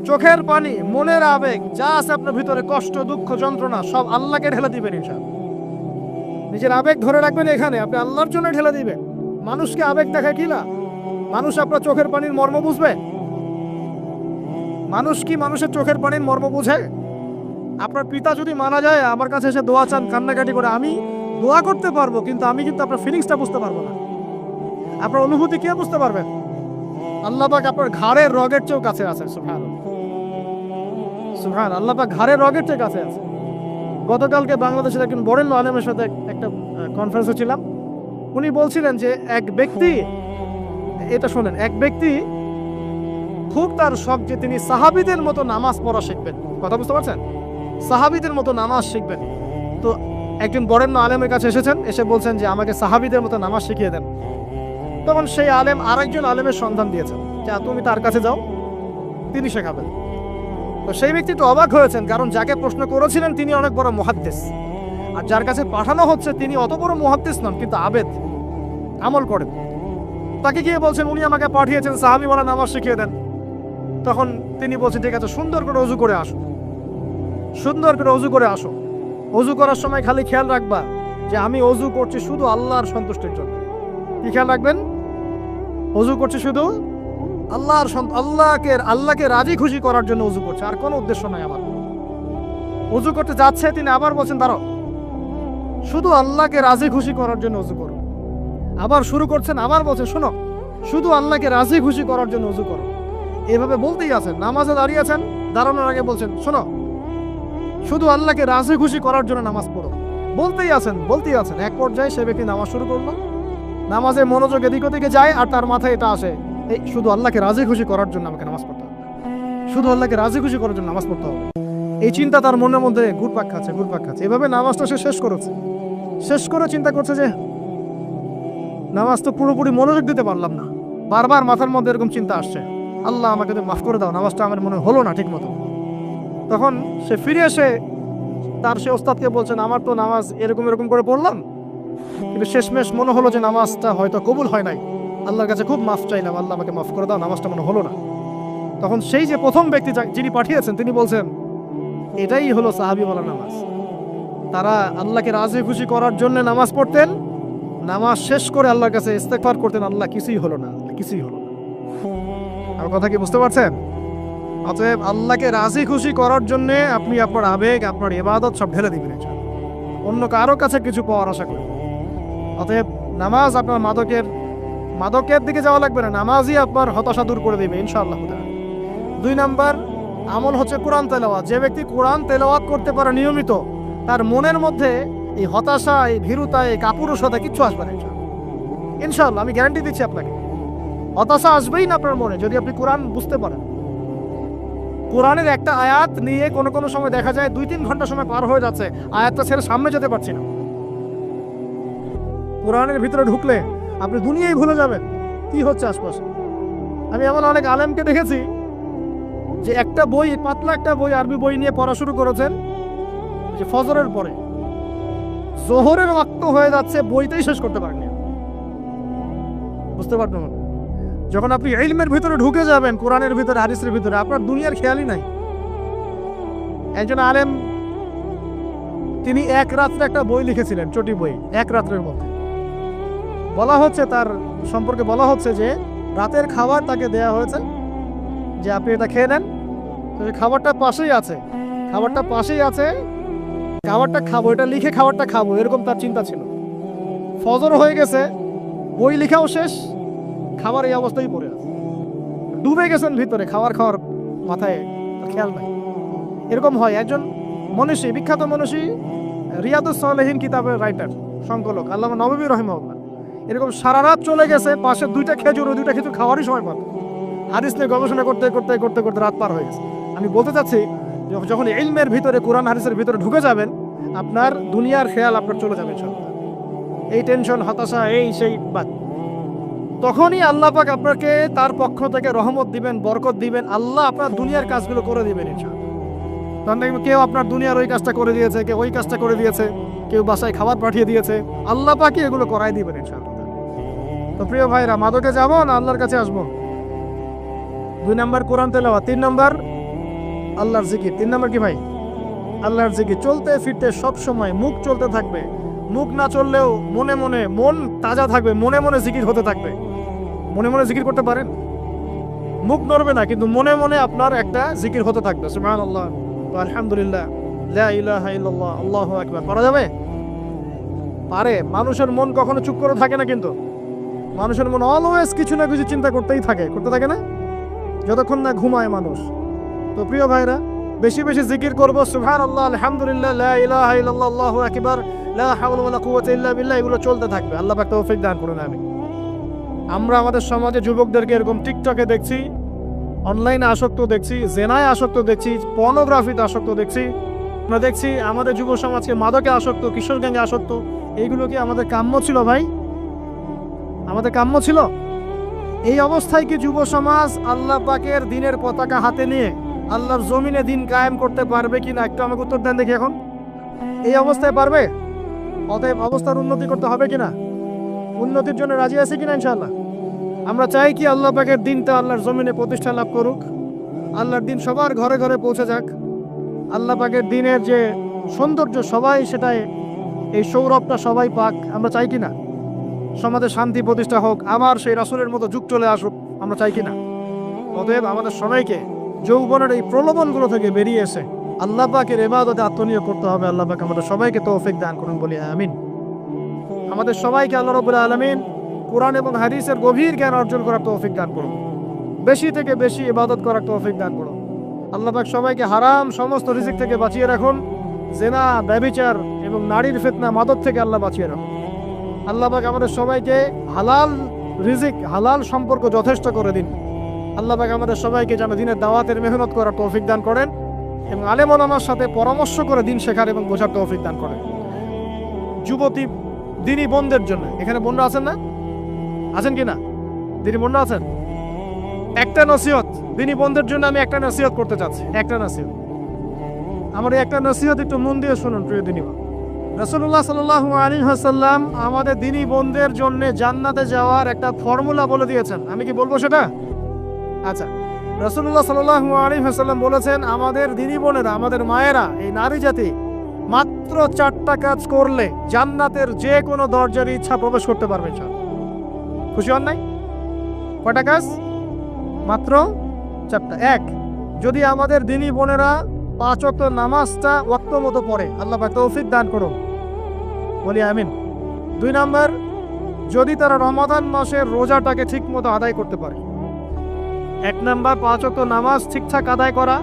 চোখের পানি, মনের আবেগ, যা আছে আপনার ভিতরে, কষ্ট, দুঃখ, যন্ত্রণা, সব আল্লাহকে ঢেলে দিবেন ইনশাআল্লাহ। নিজের আবেগ ধরে রাখবেন এখানে, আপনি আল্লাহর জন্য ঢেলে দিবেন। মানুষকে আবেগ দেখায় কি না? মানুষ আপনার চোখের পানির মর্ম বুঝবে? মানুষ কি মানুষের চোখের পানির মর্ম বুঝে? আপনার পিতা যদি মারা যায়, আমার কাছে এসে দোয়া চান কান্নাকাটি করে, আমি দোয়া করতে পারবো, কিন্তু আমি কিন্তু আপনার ফিলিংসটা বুঝতে পারবো না। আপনার অনুভূতি কে বুঝতে পারবেন? আল্লাহ পাক আপনার ঘাড়ের রগের চেয়েও কাছে আছেন। সুবহানাল্লাহ, সুবহানাল্লাহ, আল্লাহ পাক ঘাড়ের রগের চেয়ে কাছে আছে। গতকালকে বাংলাদেশের একজন বরেণ্য আলেমের সাথে একটা কনফারেন্সে ছিলাম। উনি বলছিলেন যে এক ব্যক্তি, এটা শোনেন, এক ব্যক্তি খুব তার শখ যে তিনি সাহাবীদের মতো নামাজ পড়া শিখবেন। কথা বুঝতে পারছেন? সাহাবীদের মতো নামাজ শিখবেন। তো একজন বরেণ্য আলেমের কাছে এসেছেন, এসে বলছেন যে আমাকে সাহাবীদের মতো নামাজ শিখিয়ে দেন। তখন সেই আলেম আরেকজন আলেমের সন্ধান দিয়েছেন যে তুমি তার কাছে যাও, তিনি শেখাবেন। তো সেই ব্যক্তি তো অবাক হয়েছেন, কারণ যাকে প্রশ্ন করেছিলেন তিনি অনেক বড় মুহাদ্দিস, আর যার কাছে পাঠানো হচ্ছে তিনি অত বড় মুহাদ্দিস নন, কিন্তু আবেদ, আমল করেন। তাকে গিয়ে বলছেন উনি আমাকে পাঠিয়েছেন সাহাবী বলা নামাজ শিখিয়ে দেন। তখন তিনি বলছেন ঠিক আছে, সুন্দর করে অজু করে আসো, সুন্দর করে অজু করে আসো। অজু করার সময় খালি খেয়াল রাখবা যে আমি অজু করছি শুধু আল্লাহর সন্তুষ্টির জন্য। কি খেয়াল রাখবেন? অজু করছি শুধু আল্লাহকে রাজি খুশি করার জন্য অজু করছে, আর কোনো উদ্দেশ্য নাই আমার। অজু করতে যাচ্ছে, তিনি আবার বলছেন দাঁড়াও, শুধু আল্লাহকে রাজি খুশি করার জন্য অজু করো। আবার শুরু করছেন, আবার বলছেন শোনো, শুধু আল্লাহকে রাজি খুশি করার জন্য অজু করো। এভাবে বলতেই আছেন। নামাজে দাঁড়িয়ে আছেন, দাঁড়ানোর আগে বলছেন শোনো, শুধু আল্লাহকে রাজি খুশি করার জন্য নামাজ পড়ো। বলতেই আছেন। এক পর্যায়ে সে ব্যক্তি নামাজ শুরু করলো, নামাজে মনোযোগ এদিক ওদিকে যায়, আর তার মাথায় এটা আসে, এই শুধু আল্লাহকে রাজি খুশি করার জন্য আমাকে নামাজ পড়তে হবে, শুধু আল্লাহকে রাজি খুশি করার জন্য নামাজ পড়তে হবে। এই চিন্তা তার মনের মধ্যে ঘুরপাক খাচ্ছে। এভাবে নামাজটা সে শেষ করেছে। শেষ করে চিন্তা করছে যে নামাজ তো পুরোপুরি মনোযোগ দিতে পারলাম না। বারবার মাথার মধ্যে এরকম চিন্তা আসছে, আল্লাহ আমাকে তো মাফ করে দাও, নামাজটা আমার মনে হলো না ঠিক মতো। তখন সে ফিরে এসে তার সে ওস্তাদকে বলছেন আমার তো নামাজ এরকম করে পড়লাম, কিন্তু শেষমেশ মনে হলো যে নামাজটা হয়তো কবুল হয় নাই, আল্লাহর কাছে খুব মাফ চাইলাম, আল্লাহ আমাকে মাফ করে দাও, নামাজটা মনে হলো না। তখন সেই যে প্রথম ব্যক্তি যিনি পাঠিয়েছেন তিনি বলছেন এটাই হলো সাহাবী বলা নামাজ। তারা আল্লাহকে রাজি খুশি করার জন্য নামাজ পড়তেন, নামাজ শেষ করে আল্লাহর কাছে ইস্তেগফার করতেন, আল্লাহ কিছুই হলো না। আমার কথা কি বুঝতে পারছেন? অতএব আল্লাহকে রাজি খুশি করার জন্য আপনি আপনার আবেগ, আপনার ইবাদত সব ঢেলে দিবেন, অন্য কারো কাছে কিছু পাওয়ার আশা করি। অতএব নামাজ আপনার মাদকের দিকে যাওয়া লাগবে না, নামাজই আপনার হতাশা দূর করে দেবে ইনশাআল্লাহ। 2 নাম্বার আমল হচ্ছে কোরআন তেলাওয়াত। যে ব্যক্তি কোরআন তেলাওয়াত করতে পারে নিয়মিত, তার মনের মধ্যে এই হতাশা, এই ভীরুতা, এই কাপুরুষতা কিচ্ছু আসবে না ইনশাআল্লাহ। আমি গ্যারান্টি দিচ্ছি আপনাকে, হতাশা আসবেই না আপনার মনে যদি আপনি কোরআন বুঝতে পারেন। কোরআনের একটা আয়াত নিয়ে কোনো সময় দেখা যায় 2-3 ঘন্টা সময় পার হয়ে যাচ্ছে, আয়াতটা ছেড়ে সামনে যেতে পারছি না। কোরআনের ভিতরে ঢুকলে আপনি দুনিয়াই ভুলে যাবেন কি হচ্ছে আশপাশে। আমি এমন অনেক আলেমকে দেখেছি যে একটা বই, পাতলা একটা বই, আরবি বই নিয়ে পড়া শুরু করেছেন, যে ফজরের পরে জোহরের ওয়াক্ত হয়ে যাচ্ছে, বইটাই শেষ করতে পারেননি। বুঝতে পারবেন? যখন আপনি ইলমের ভিতরে ঢুকে যাবেন, কোরআনের ভিতরে, হাদিসের ভিতরে, আপনার দুনিয়ার খেয়ালই নাই। একজন আলেম তিনি এক রাত্রে একটা বই লিখেছিলেন, চটি বই, এক রাত্রের মধ্যে। বলা হচ্ছে তার সম্পর্কে বলা হচ্ছে যে রাতের খাবার তাকে দেয়া হয়েছে যে আপনি এটা খেয়ে নেন। তো খাবারটা পাশেই আছে, খাবারটা খাবো, এটা লিখে খাবারটা খাবো, এরকম তার চিন্তা ছিল। ফজর হয়ে গেছে, বই লেখাও শেষ, খাবার এই অবস্থায় পড়ে আছে, ডুবে গেছেন ভিতরে, খাওয়ার মাথায় খেয়াল নাই। এরকম হয়। একজন মনীষী, বিখ্যাত মনীষী, রিয়াদুস সালেহীন কিতাবের রাইটার, সংকলক আল্লামা নববী রাহিমাহুল্লাহ, এরকম সারা রাত চলে গেছে, পাশে 2টা খেজুর, ওই 2টা খেজুর খাওয়ারই সময় পাবে। হাদিস নিয়ে গবেষণা করতে রাত পার হয়ে গেছে। আমি বলতে চাচ্ছি যখন ইলমের ভিতরে, কোরআন হাদিসের ভিতরে ঢুকে যাবেন, আপনার দুনিয়ার খেয়াল আপনার চলে যাবে সব, এই টেনশন, হতাশা, এই সেই বাদ। তখনই আল্লাহ পাক আপনাকে তার পক্ষ থেকে রহমত দিবেন, বরকত দিবেন, আল্লাহ আপনার দুনিয়ার কাজগুলো করে দিবেন ইনশাআল্লাহ। তখন দেখবেন কেউ আপনার দুনিয়ার ওই কাজটা করে দিয়েছে, কেউ ওই কাজটা করে দিয়েছে, কেউ বাসায় খাবার পাঠিয়ে দিয়েছে, আল্লাহ পাকই এগুলো করাই দিবেন ইনশাআল্লাহ। তো প্রিয় ভাইরা, মাদকে যাব না আল্লাহর কাছে আসবো? 2 নাম্বার কোরআন তেলাওয়াত, 3 নাম্বার আল্লাহর জিকির। 3 নম্বর কি ভাই? আল্লাহর জিকির। চলতে ফিরতে সব সময় মুখ চলতে থাকবে, মুখ না চললেও মনে মনে মন তাজা থাকবে, মনে মনে জিকির হতে থাকবে। মনে মনে জিকির করতে পারেন? মুখ নড়বে না, কিন্তু মনে মনে আপনার একটা জিকির হতে থাকবে, সুবহানাল্লাহ, আলহামদুলিল্লাহ, লা ইলাহা ইল্লাল্লাহ, আল্লাহু আকবার। করা যাবে? পারে। মানুষের মন কখনো চুপ করে থাকে না, কিন্তু মানুষের মন অলওয়েজ কিছু না কিছু চিন্তা করতেই থাকে, করতে থাকে না, যতক্ষণ না ঘুমায় মানুষ। তো প্রিয় ভাইরা, বেশি বেশি জিকির করবো, সুবহানাল্লাহ, আলহামদুলিল্লাহ, লা ইলাহা ইল্লাল্লাহ, আল্লাহু আকবার, লা হাওলা ওয়ালা কুওয়াতা ইল্লা বিল্লাহ, এগুলো চলতে থাকবে। আল্লাহ পাক তৌফিক দান করুন। আমরা আমাদের সমাজে যুবকদেরকে এরকম টিকটকে দেখছি, অনলাইনে আসক্ত দেখছি, জেনায় আসক্ত দেখছি, পর্নোগ্রাফিতে আসক্ত দেখছি, আমরা দেখছি আমাদের যুব সমাজকে মাদকে আসক্ত, কিশোর গ্যাংয়ে আসক্ত। এইগুলো কি আমাদের কাম্য ছিল ভাই? আমাদের কাম্য ছিল? এই অবস্থায় কি যুব সমাজ আল্লাহ পাকের দিনের পতাকা হাতে নিয়ে আল্লাহর জমিনে দিন কায়েম করতে পারবে কিনা, একটু আমাকে উত্তর দেন দেখি। এখন এই অবস্থায় পারবে? অতএব অবস্থার উন্নতি করতে হবে কিনা? উন্নতির জন্য রাজি আছে কিনা ইনশাআল্লাহ? আমরা চাই কি আল্লাহ পাকের দিনটা আল্লাহর জমিনে প্রতিষ্ঠা লাভ করুক, আল্লাহর দিন সবার ঘরে ঘরে পৌঁছে যাক। আল্লাহ পাকের দিনের যে সৌন্দর্য সবাই সেটাই, এই সৌরভটা সবাই পাক। আমরা চাই কিনা? সমাজে শান্তি প্রতিষ্ঠা হোক, আবার সেই রাসূলের মতো যুগ চলে আসুক, আমরা চাই কিনা? অতএব আমাদের সবাইকে যৌবনের এই প্রলোভনগুলো থেকে বেরিয়ে এসে আল্লাহ পাকের ইবাদতে আত্মনিয়োগ করতে হবে। আল্লাহ পাক আমাদের সবাইকে তৌফিক দান করুন, বলি আমিন। আমাদের সবাইকে আল্লাহ রাব্বুল আলামিন কোরআন এবং হাদিসের গভীর জ্ঞান অর্জন করার তৌফিক দান করুন, বেশি থেকে বেশি ইবাদত করার তৌফিক দান করুন। আল্লাহ পাক সবাইকে হারাম সমস্ত রিজিক থেকে বাঁচিয়ে রাখুন, জেনা, ব্যভিচার এবং নারীর ফিতনা, মাদক থেকে আল্লাহ বাঁচিয়ে রাখুন। আল্লাহ পাক আমাদের সবাইকে হালাল রিজিক, হালাল সম্পর্ক যথেষ্ট করে দিন। আল্লাহ পাক আমাদের সবাইকে যেন দিনের দাওয়াতের মেহনত করার তৌফিক দান করেন এবং আলেম ওলামার সাথে পরামর্শ করে দিন শেখার এবং বোঝার তৌফিক দান করেন। যুবতী দিনী বোনদের জন্য, এখানে বোনরা আছেন না? আছেন কি না? দিনী বোনরা আছেন? একটা নসিহত দিনী বোনদের জন্য আমি একটা নসিহত করতে চাচ্ছি, একটা নসিহত। আমার এই একটা নসিহত একটু মন দিয়ে শুনুন প্রিয় দিনী বোন। রাসূলুল্লাহ সাল্লাল্লাহু আলাইহি ওয়াসাল্লাম আমাদের দিনী বোনদের জন্য জান্নাতে যাওয়ার একটা ফর্মুলা বলে দিয়েছেন। আমি কি বলবো সেটা? আচ্ছা, রাসূলুল্লাহ সাল্লাল্লাহু আলাইহি ওয়াসাল্লাম বলেছেন আমাদের দিনী বোনেরা, আমাদের মায়েরা, এই নারী জাতি মাত্র 4টা কাজ করলে জান্নাতের যে কোনো দরজার ইচ্ছা প্রবেশ করতে পারবে। খুশি হন নাই? কয়টা কাজ? মাত্র 4টা। 1, যদি আমাদের দিনী বোনেরা 5 ওয়াক্ত নামাজটা ওয়াক্ত মতো পড়ে, আল্লাহ পাক তৌফিক দান করুন, বলি আমিন। 2 নাম্বার, যদি তারা রমাদান মাসের রোজাটাকে ঠিক মতো আদায় করতে পারে। 1 নাম্বার 5 ওয়াক্ত নামাজ ঠিকঠাক আদায় করা,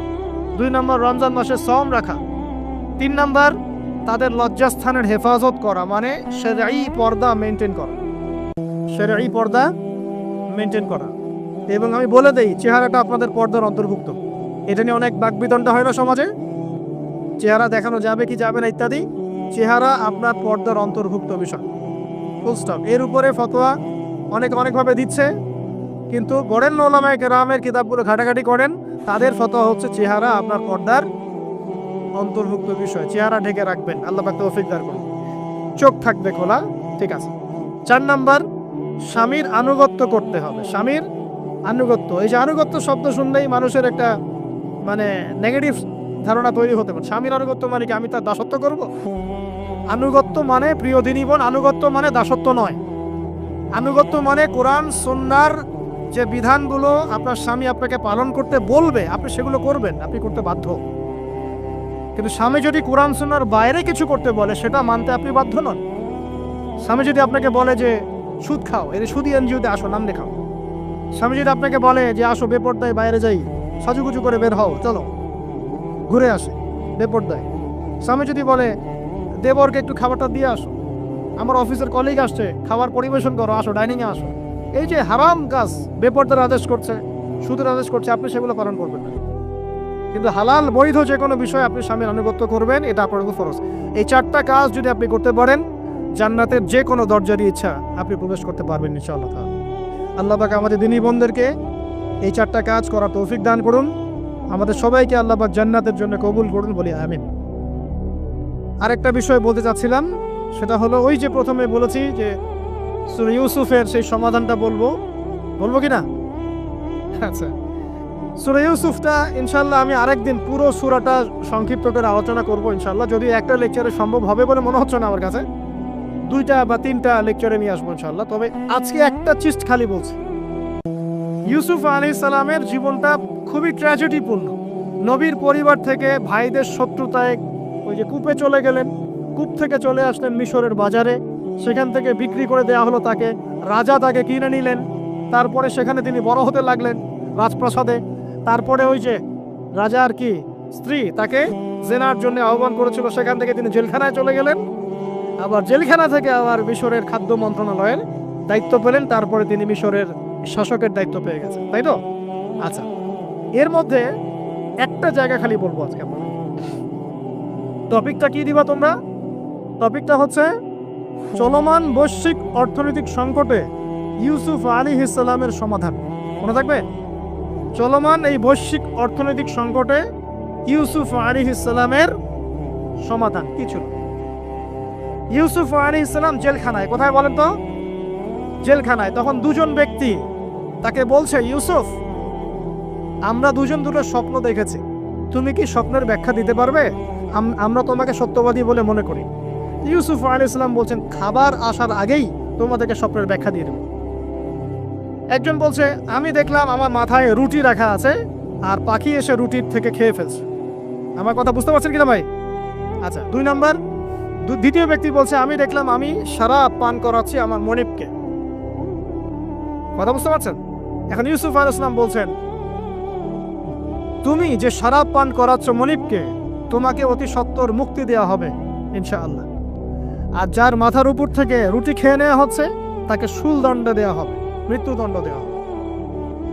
2 নাম্বার রমজান মাসে সওম রাখা, 3 নাম্বার তাদের লজ্জাস্থানের হেফাজত করা, মানে শরঈ পর্দা মেনটেন করা, শরঈ পর্দা মেনটেন করা। এবং আমি বলে দেই, চেহারাটা আপনাদের পর্দার অন্তর্ভুক্ত। এটা নিয়ে অনেক বাকবিতণ্ডা হয় না সমাজে, চেহারা দেখানো যাবে কি যাবে না ইত্যাদি। চেহারা আপনার পর্দার অন্তর্ভুক্ত বিষয়, ফুল স্টপ। এর উপরে ফতোয়া অনেকভাবে দিচ্ছে, কিন্তু বরেণ্য উলামায়ে কেরামের কিতাবগুলো ঘাটাঘাটি করেন, তাদের ফতোয়া হচ্ছে চেহারা আপনার পর্দার অন্তর্ভুক্ত বিষয়, চেহারা ঢেকে রাখবেন। আল্লাহ পাক তৌফিক দান করুন। চোখ থাকবে খোলা, ঠিক আছে। 4 নাম্বার, স্বামীর আনুগত্য করতে হবে। স্বামীর আনুগত্য, এই যে আনুগত্য শব্দ শুনলেই মানুষের একটা মানে নেগেটিভ ধারণা তৈরি হতে পারে। স্বামীর আনুগত্য মানে কি আমি তার দাসত্ব করব? আনুগত্য মানে, প্রিয় দিনী বোন, আনুগত্য মানে দাসত্ব নয়। আনুগত্য মানে কোরআন সুন্নাহর যে বিধানগুলো আপনার স্বামী আপনাকে পালন করতে বলবে, আপনি সেগুলো করবেন, আপনি করতে বাধ্য। কিন্তু স্বামী যদি কোরআন সুন্নাহর বাইরে কিছু করতে বলে, সেটা মানতে আপনি বাধ্য নন। স্বামী যদি আপনাকে বলে যে সুদ খাও, এর সুদি এনজিওতে আসো, নাম লেখাও। স্বামী যদি আপনাকে বলে যে আসো বেপরদায় বাইরে যাই, সাজুগুজু করে বের হও, চলো ঘুরে আসে, বেপরদায়। স্বামী যদি বলে দেবরকে একটু খাবারটা দিয়ে আসো, আমার অফিসের কলিগ আসছে, খাবার পরিবেশন করো, আসো ডাইনিংয়ে আসো, এই যে হারাম কাজ, বেপরদার আদেশ করছে, সুদের আদেশ করছে, আপনি সেগুলো পালন করবেন না। কিন্তু হালাল বৈধ যে কোনো বিষয় আপনি স্বামীর আনুগত্য করবেন, এটা আপনার উপর ফরজ। এই 4টা কাজ যদি আপনি করতে পারেন, জান্নাতের যে কোনো দরজারই ইচ্ছা আপনি প্রবেশ করতে পারবেন ইনশাআল্লাহ। আল্লাহ পাক আমাদের দিনী বোনদেরকে এই 4টা কাজ করার তৌফিক দান করুন। আমাদের সবাইকে আল্লাহ পাক জান্নাতের জন্য কবুল করুন, বলি আমিন। আরেকটা বিষয় বলতে চাচ্ছিলাম, সেটা হলো ওই যে প্রথমে বলেছি যে সূরা ইউসুফের সেই সমাধানটা বলবো কি না? আচ্ছা, সূরা ইউসুফটা ইনশাআল্লাহ আমি আরেকদিন পুরো সূরাটা সংক্ষিপ্ত করে আলোচনা করব ইনশাআল্লাহ, যদি একটা লেকচারে সম্ভব হবে বলে মনে হচ্ছে না আমার কাছে, 2টা বা 3টা লেকচারে নিয়ে আসবো ইনশাআল্লাহ। তবে আজকে একটা চিজ খালি বলছি, ইউসুফ আলাইহিস সালামের জীবনটা খুবই ট্র্যাজেডিপূর্ণ। নবীর পরিবার থেকে ভাইদের শত্রুতায় ওই যে কূপে চলে গেলেন, কূপ থেকে চলে আসলেন মিশরের বাজারে, সেখান থেকে বিক্রি করে দেওয়া হলো তাকে, রাজা তাকে কিনে নিলেন, তারপরে সেখানে তিনি বড় হতে লাগলেন রাজপ্রাসাদে। তারপরে ওই যে রাজার কি স্ত্রী তাকে জেনার জন্য আহ্বান করেছিল, সেখান থেকে তিনি জেলখানায় চলে গেলেন, আবার জেলখানা থেকে আবার মিশরের খাদ্য মন্ত্রণালয়ের দায়িত্ব পেলেন, তারপরে তিনি মিশরের শাসকের দায়িত্ব পেয়ে গেছেন, তাই তো? আচ্ছা, এর মধ্যে একটা জায়গা খালি বলবো আজকে আপনাদের। টপিকটা কি দিবা তোমরা? টপিকটা হচ্ছে চলমান বৈশ্বিক অর্থনৈতিক সংকটে ইউসুফ আলাইহিস সালামের সমাধান। মনে থাকবে? চলমান এই বৈশ্বিক অর্থনৈতিক সংকটে ইউসুফ আলাইহিস সালামের সমাধান কি ছিল? ইউসুফ আলাইহিস সালাম জেলখানায়, কোথায় বলেন তো? জেলখানায়। তখন দুজন ব্যক্তি তাকে বলছে, ইউসুফ, আমরা দুজন দুটো স্বপ্ন দেখেছি, তুমি কি স্বপ্নের ব্যাখ্যা দিতে পারবে? আমরা তোমাকে সত্যবাদী বলে মনে করি। ইউসুফ আলাইহিস সালাম বলছেন, খাবার আসার আগেই তোমাদেরকে স্বপ্নের ব্যাখ্যা দিয়ে দেব। একজন বলছে, আমি দেখলাম আমার মাথায় রুটি রাখা আছে আর পাখি এসে রুটির থেকে খেয়ে ফেলছে। আমার কথা বুঝতে পারছেন কিনা ভাই? আচ্ছা, 2 নাম্বার, দ্বিতীয় ব্যক্তি বলছে, আমি দেখলাম আমি শরাব পান করাচ্ছি আমার মনিবকে। কথা বুঝতে পারছেন? এখন ইউসুফ আলাইহিস সালাম বলছেন, তুমি যে শরাব পান করাচ্ছ মনিবকে, তোমাকে অতি সত্বর মুক্তি দেওয়া হবে ইনশাআল্লাহ। আর যার মাথার উপর থেকে রুটি খেয়ে নেওয়া হচ্ছে তাকে শুলদণ্ড দেওয়া হবে, মৃত্যুদণ্ড দেওয়া হবে।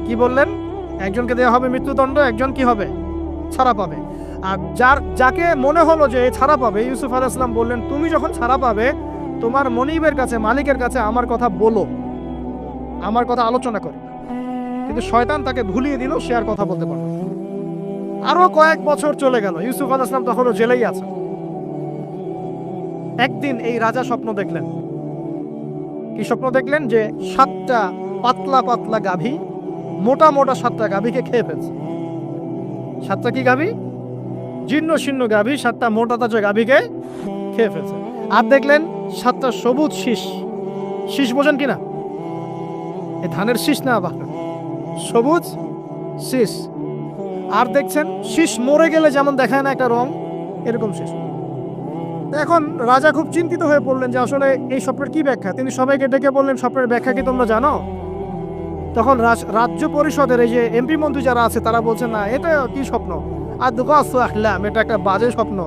কি বললেন? একজনকে দেওয়া হবে মৃত্যুদণ্ড, একজন কি হবে? ছাড়া পাবে। আর যাকে মনে হলো যে ছাড়া পাবে, ইউসুফ আলাইহিস সালাম বললেন, তুমি যখন ছাড়া পাবে তোমার মনিবের কাছে, মালিকের কাছে আমার কথা বলো, আমার কথা আলোচনা করে। কিন্তু শয়তান তাকে ভুলিয়ে দিল, সে আর কথা বলতে পারল। আরো কয়েক বছর চলে গেল, ইউসুফ আলাইহিস সালাম তখনও জেলেই আছে। একদিন এই রাজা স্বপ্ন দেখলেন। কি স্বপ্ন দেখলেন? যে 7টা পাতলা পাতলা গাভী, মোটা মোটা 7টা গাভীকে খেয়ে ফেলছে। 7টা কি গাভী? জীর্ণ শীর্ণ গাভী, 7টা মোটা তাজা গাভীকে খেয়ে ফেলছে। আর দেখলেন 7টা সবুজ শীষ। শীষ বোঝেন কিনা? এই ধানের শীষ না, আবার সবুজ শীষ। আর দেখছেন শীষ মরে গেলে যেমন দেখায় না একটা রং, এরকম শীষ। এখন রাজা খুব চিন্তিত হয়ে পড়লেন যে আসলে এই স্বপ্নের কি ব্যাখ্যা। তিনি সবাইকে ডেকে বললেন, স্বপ্নের ব্যাখ্যা কি তোমরা জানো? তখন রাজ্য পরিষদের এই যে এমপি মন্ত্রী যারা আছে তারা বলছেন, না, এটা কি স্বপ্ন, আর আহলাম, এটা একটা বাজে স্বপ্ন,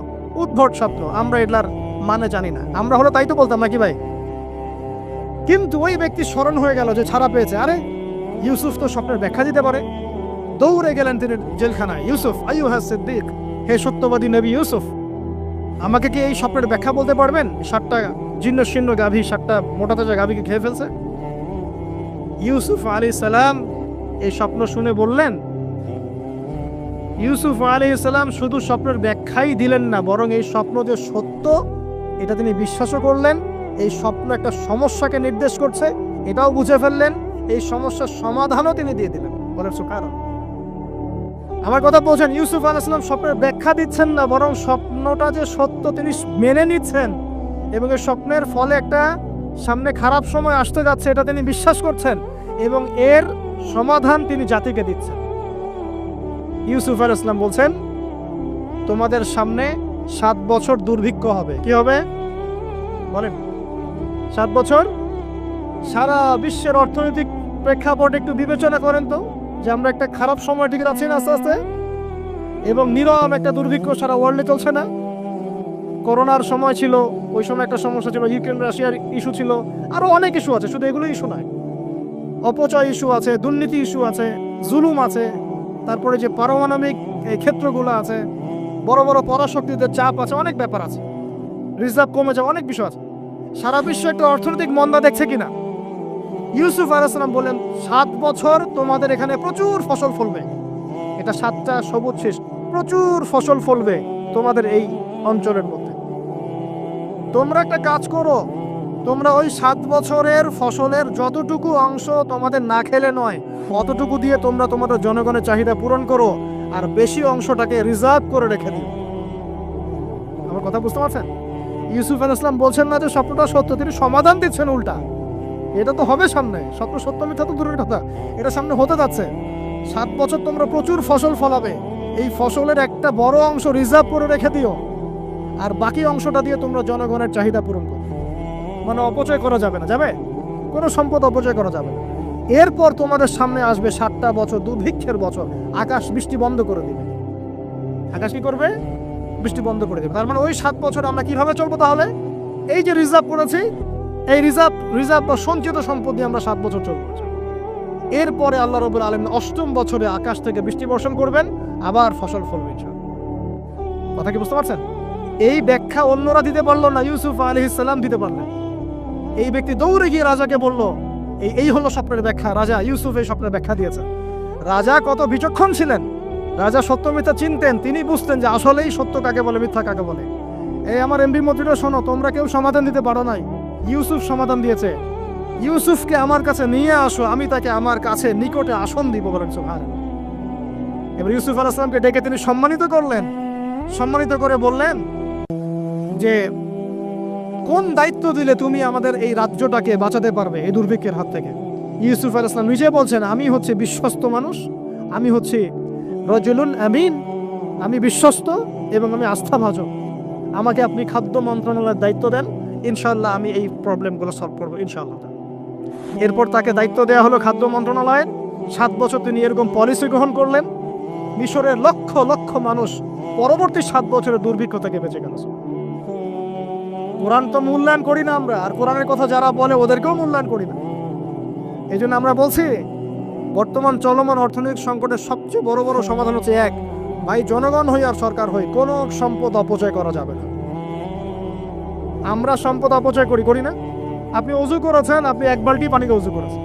উদ্ভট স্বপ্ন, আমরা এটার মানে জানি না। আমরা হলো তাই তো বলতাম নাকি ভাই? কিন্তু ওই ব্যক্তি স্মরণ হয়ে গেল যে ছাড়া পেয়েছে, আরে ইউসুফ তো স্বপ্নের ব্যাখ্যা দিতে পারে। দৌড়ে গেলেন তিনি জেলখানায়। ইউসুফ আইয়ুহা সিদ্দিক, হে সত্যবাদী নবী ইউসুফ, আমাকে কি এই স্বপ্নের ব্যাখ্যা বলতে পারবেন? 7টা জীর্ণ শীর্ণ গাভী 7টা মোটা তাজা গাভীকে খেয়ে ফেলছে। ইউসুফ আলাইহিস সালাম এই স্বপ্ন শুনে বললেন, ইউসুফ আলাইহিস সালাম শুধু স্বপ্নের ব্যাখ্যাই দিলেন না, বরং এই স্বপ্ন যে সত্য এটা তিনি বিশ্বাসও করলেন। এই স্বপ্ন একটা সমস্যাকে নির্দেশ করছে এটাও বুঝে ফেললেন, এই সমস্যার সমাধানও তিনি দিয়ে দিলেন। বলেন সুবহানাল্লাহ। আমার কথা বলছেন, ইউসুফ আলাইহিস সালাম স্বপ্নের ব্যাখ্যা দিচ্ছেন না, বরং স্বপ্নটা যে সত্য তিনি মেনে নিচ্ছেন এবং এই স্বপ্নের ফলে একটা সামনে খারাপ সময় আসতে যাচ্ছে এটা তিনি বিশ্বাস করছেন এবং এর সমাধান তিনি জাতিকে দিচ্ছেন। ইউসুফ আলাইহিস সালাম বলছেন, তোমাদের সামনে 7 বছর দুর্ভিক্ষ হবে। কি হবে বলেন? 7 বছর। সারা বিশ্বের অর্থনৈতিক প্রেক্ষাপট একটু বিবেচনা করেন তো, যে আমরা একটা খারাপ সময় দিকে যাচ্ছি না আস্তে আস্তে, এবং নীরব একটা দুর্ভিক্ষ সারা ওয়ার্ল্ডে চলছে না? করোনার সময় ছিল, ওই সময় একটা সমস্যা ছিল, ইউক্রেন রাশিয়ার ইস্যু ছিল, আরো অনেক ইস্যু আছে, শুধু এগুলো ইস্যু নয়, অপচয় ইস্যু আছে, দুর্নীতি ইস্যু আছে, জুলুম আছে, তারপরে যে পারমাণবিক এই ক্ষেত্রগুলো আছে, বড় বড় পরাশক্তিদের চাপ আছে, অনেক ব্যাপার আছে, রিজার্ভ কমে যাওয়া, অনেক বিষয় আছে। সারা বিশ্ব একটা অর্থনৈতিক মন্দা দেখছে কিনা? ইউসুফ আলাইহিস সালাম বললেন, 7 বছর তোমাদের এখানে প্রচুর ফসল ফলবে। এটা 7টা সবুজ শীষ, প্রচুর ফসল ফলবে তোমাদের এই অঞ্চলের মধ্যে। তোমরা একটা কাজ করো, তোমরা ওই 7 বছরের ফসলের যতটুকু অংশ তোমাদের না খেলে নয়, অতটুকু দিয়ে তোমরা তোমাদের জনগণের চাহিদা পূরণ করো, আর বেশি অংশটাকে রিজার্ভ করে রেখে দিও। আমার কথা বুঝতে পারছেন? ইউসুফ আলাইহিস সালাম বলছেন না যে স্বপ্নটা সত্য, তিনি সমাধান দিচ্ছেন উল্টা। এটা তো হবে সামনে, স্বপ্ন সত্য মিথ্যা তো দূরের কথা, এটা সামনে হতে যাচ্ছে। 7 বছর তোমরা প্রচুর ফসল ফলাবে, এই ফসলের একটা বড় অংশ রিজার্ভ করে রেখে দিও, আর বাকি অংশটা দিয়ে তোমরা জনগণের চাহিদা পূরণ করো। মানে অপচয় করা যাবে না, যাবে কোনো সম্পদ অপচয় করা যাবে না। এরপর তোমাদের সামনে আসবে 7টা বছর দুর্ভিক্ষের বছর, আকাশ বৃষ্টি বন্ধ করে দিবে। আকাশ কি করবে? বৃষ্টি বন্ধ করে দেবে। তার মানে ওই 7 বছর আমরা কিভাবে চলবো তাহলে? এই যে রিজার্ভ করেছি, এই রিজার্ভ বা সঞ্চিত সম্পদ দিয়ে আমরা 7 বছর চলবো। এরপরে আল্লাহ রাব্বুল আলামিন 8ম বছরে আকাশ থেকে বৃষ্টি বর্ষণ করবেন, আবার ফসল ফলবে ইনশাআল্লাহ। কথা কি বুঝতে পারছেন? এই ব্যাখ্যা অন্যরা দিতে পারলো না, ইউসুফ আলাইহিস সালাম দিতে পারলেন। এই ব্যক্তি দৌড়ে গিয়ে রাজাকে বলল, এই হলো স্বপ্নের ব্যাখ্যা। রাজা ইউসুফ এই স্বপ্নের ব্যাখ্যা দিয়েছে। রাজা কত বিচক্ষণ ছিলেন, রাজা সত্য মিথ্যা চিনতেন, তিনি বুঝতেন যে আসলেই সত্য কাকে বলে, মিথ্যা কাকে বলে। এই আমার এমপি মন্ত্রীরা শোনো, তোমরা কেউ সমাধান দিতে পারো নাই, ইউসুফ সমাধান দিয়েছে। ইউসুফকে আমার কাছে নিয়ে আসো, আমি তাকে আমার কাছে নিকটে আসন দিব বলেন সুবহানাল্লাহ। এবার ইউসুফ আলাইহিস সালামকে ডেকে তিনি সম্মানিত করলেন, সম্মানিত করে বললেন যে কোন দায়িত্ব দিলে তুমি আমাদের এই রাজ্যটাকে বাঁচাতে পারবে এই দুর্ভিক্ষের হাত থেকে। ইউসুফ আলাইহিস সালাম নিজে বলছেন, আমি হচ্ছে বিশ্বস্ত মানুষ, আমি হচ্ছে রাজুলুন আমিন, আমি বিশ্বস্ত এবং আমি আস্থাভাজন। আমাকে আপনি খাদ্য মন্ত্রণালয়ের দায়িত্ব দেন, ইনশাআল্লাহ আমি এই প্রবলেমগুলো সলভ করবো ইনশাআল্লাহ। এরপর তাকে দায়িত্ব দেওয়া হলো খাদ্য মন্ত্রণালয়ের। 7 বছর তিনি এরকম পলিসি গ্রহণ করলেন, মিশরের লক্ষ লক্ষ মানুষ পরবর্তী 7 বছরের দুর্ভিক্ষ থেকে বেঁচে গেল। কোরআন তো মূল্যায়ন করি না আমরা, আর কোরআনের কথা যারা বলে ওদেরকেও মূল্যায়ন করি না। এই জন্য আমরা বলছি বর্তমান চলমান অর্থনৈতিক সংকটের সবচেয়ে বড় বড় সমাধান হচ্ছে এক, ভাই জনগণ হই আর সরকার হই, কোনো সম্পদ অপচয় করা যাবে না। আমরা সম্পদ অপচয় করি না? আপনি অজু করেছেন, আপনি 1 বালতি পানিকে অজু করেছেন,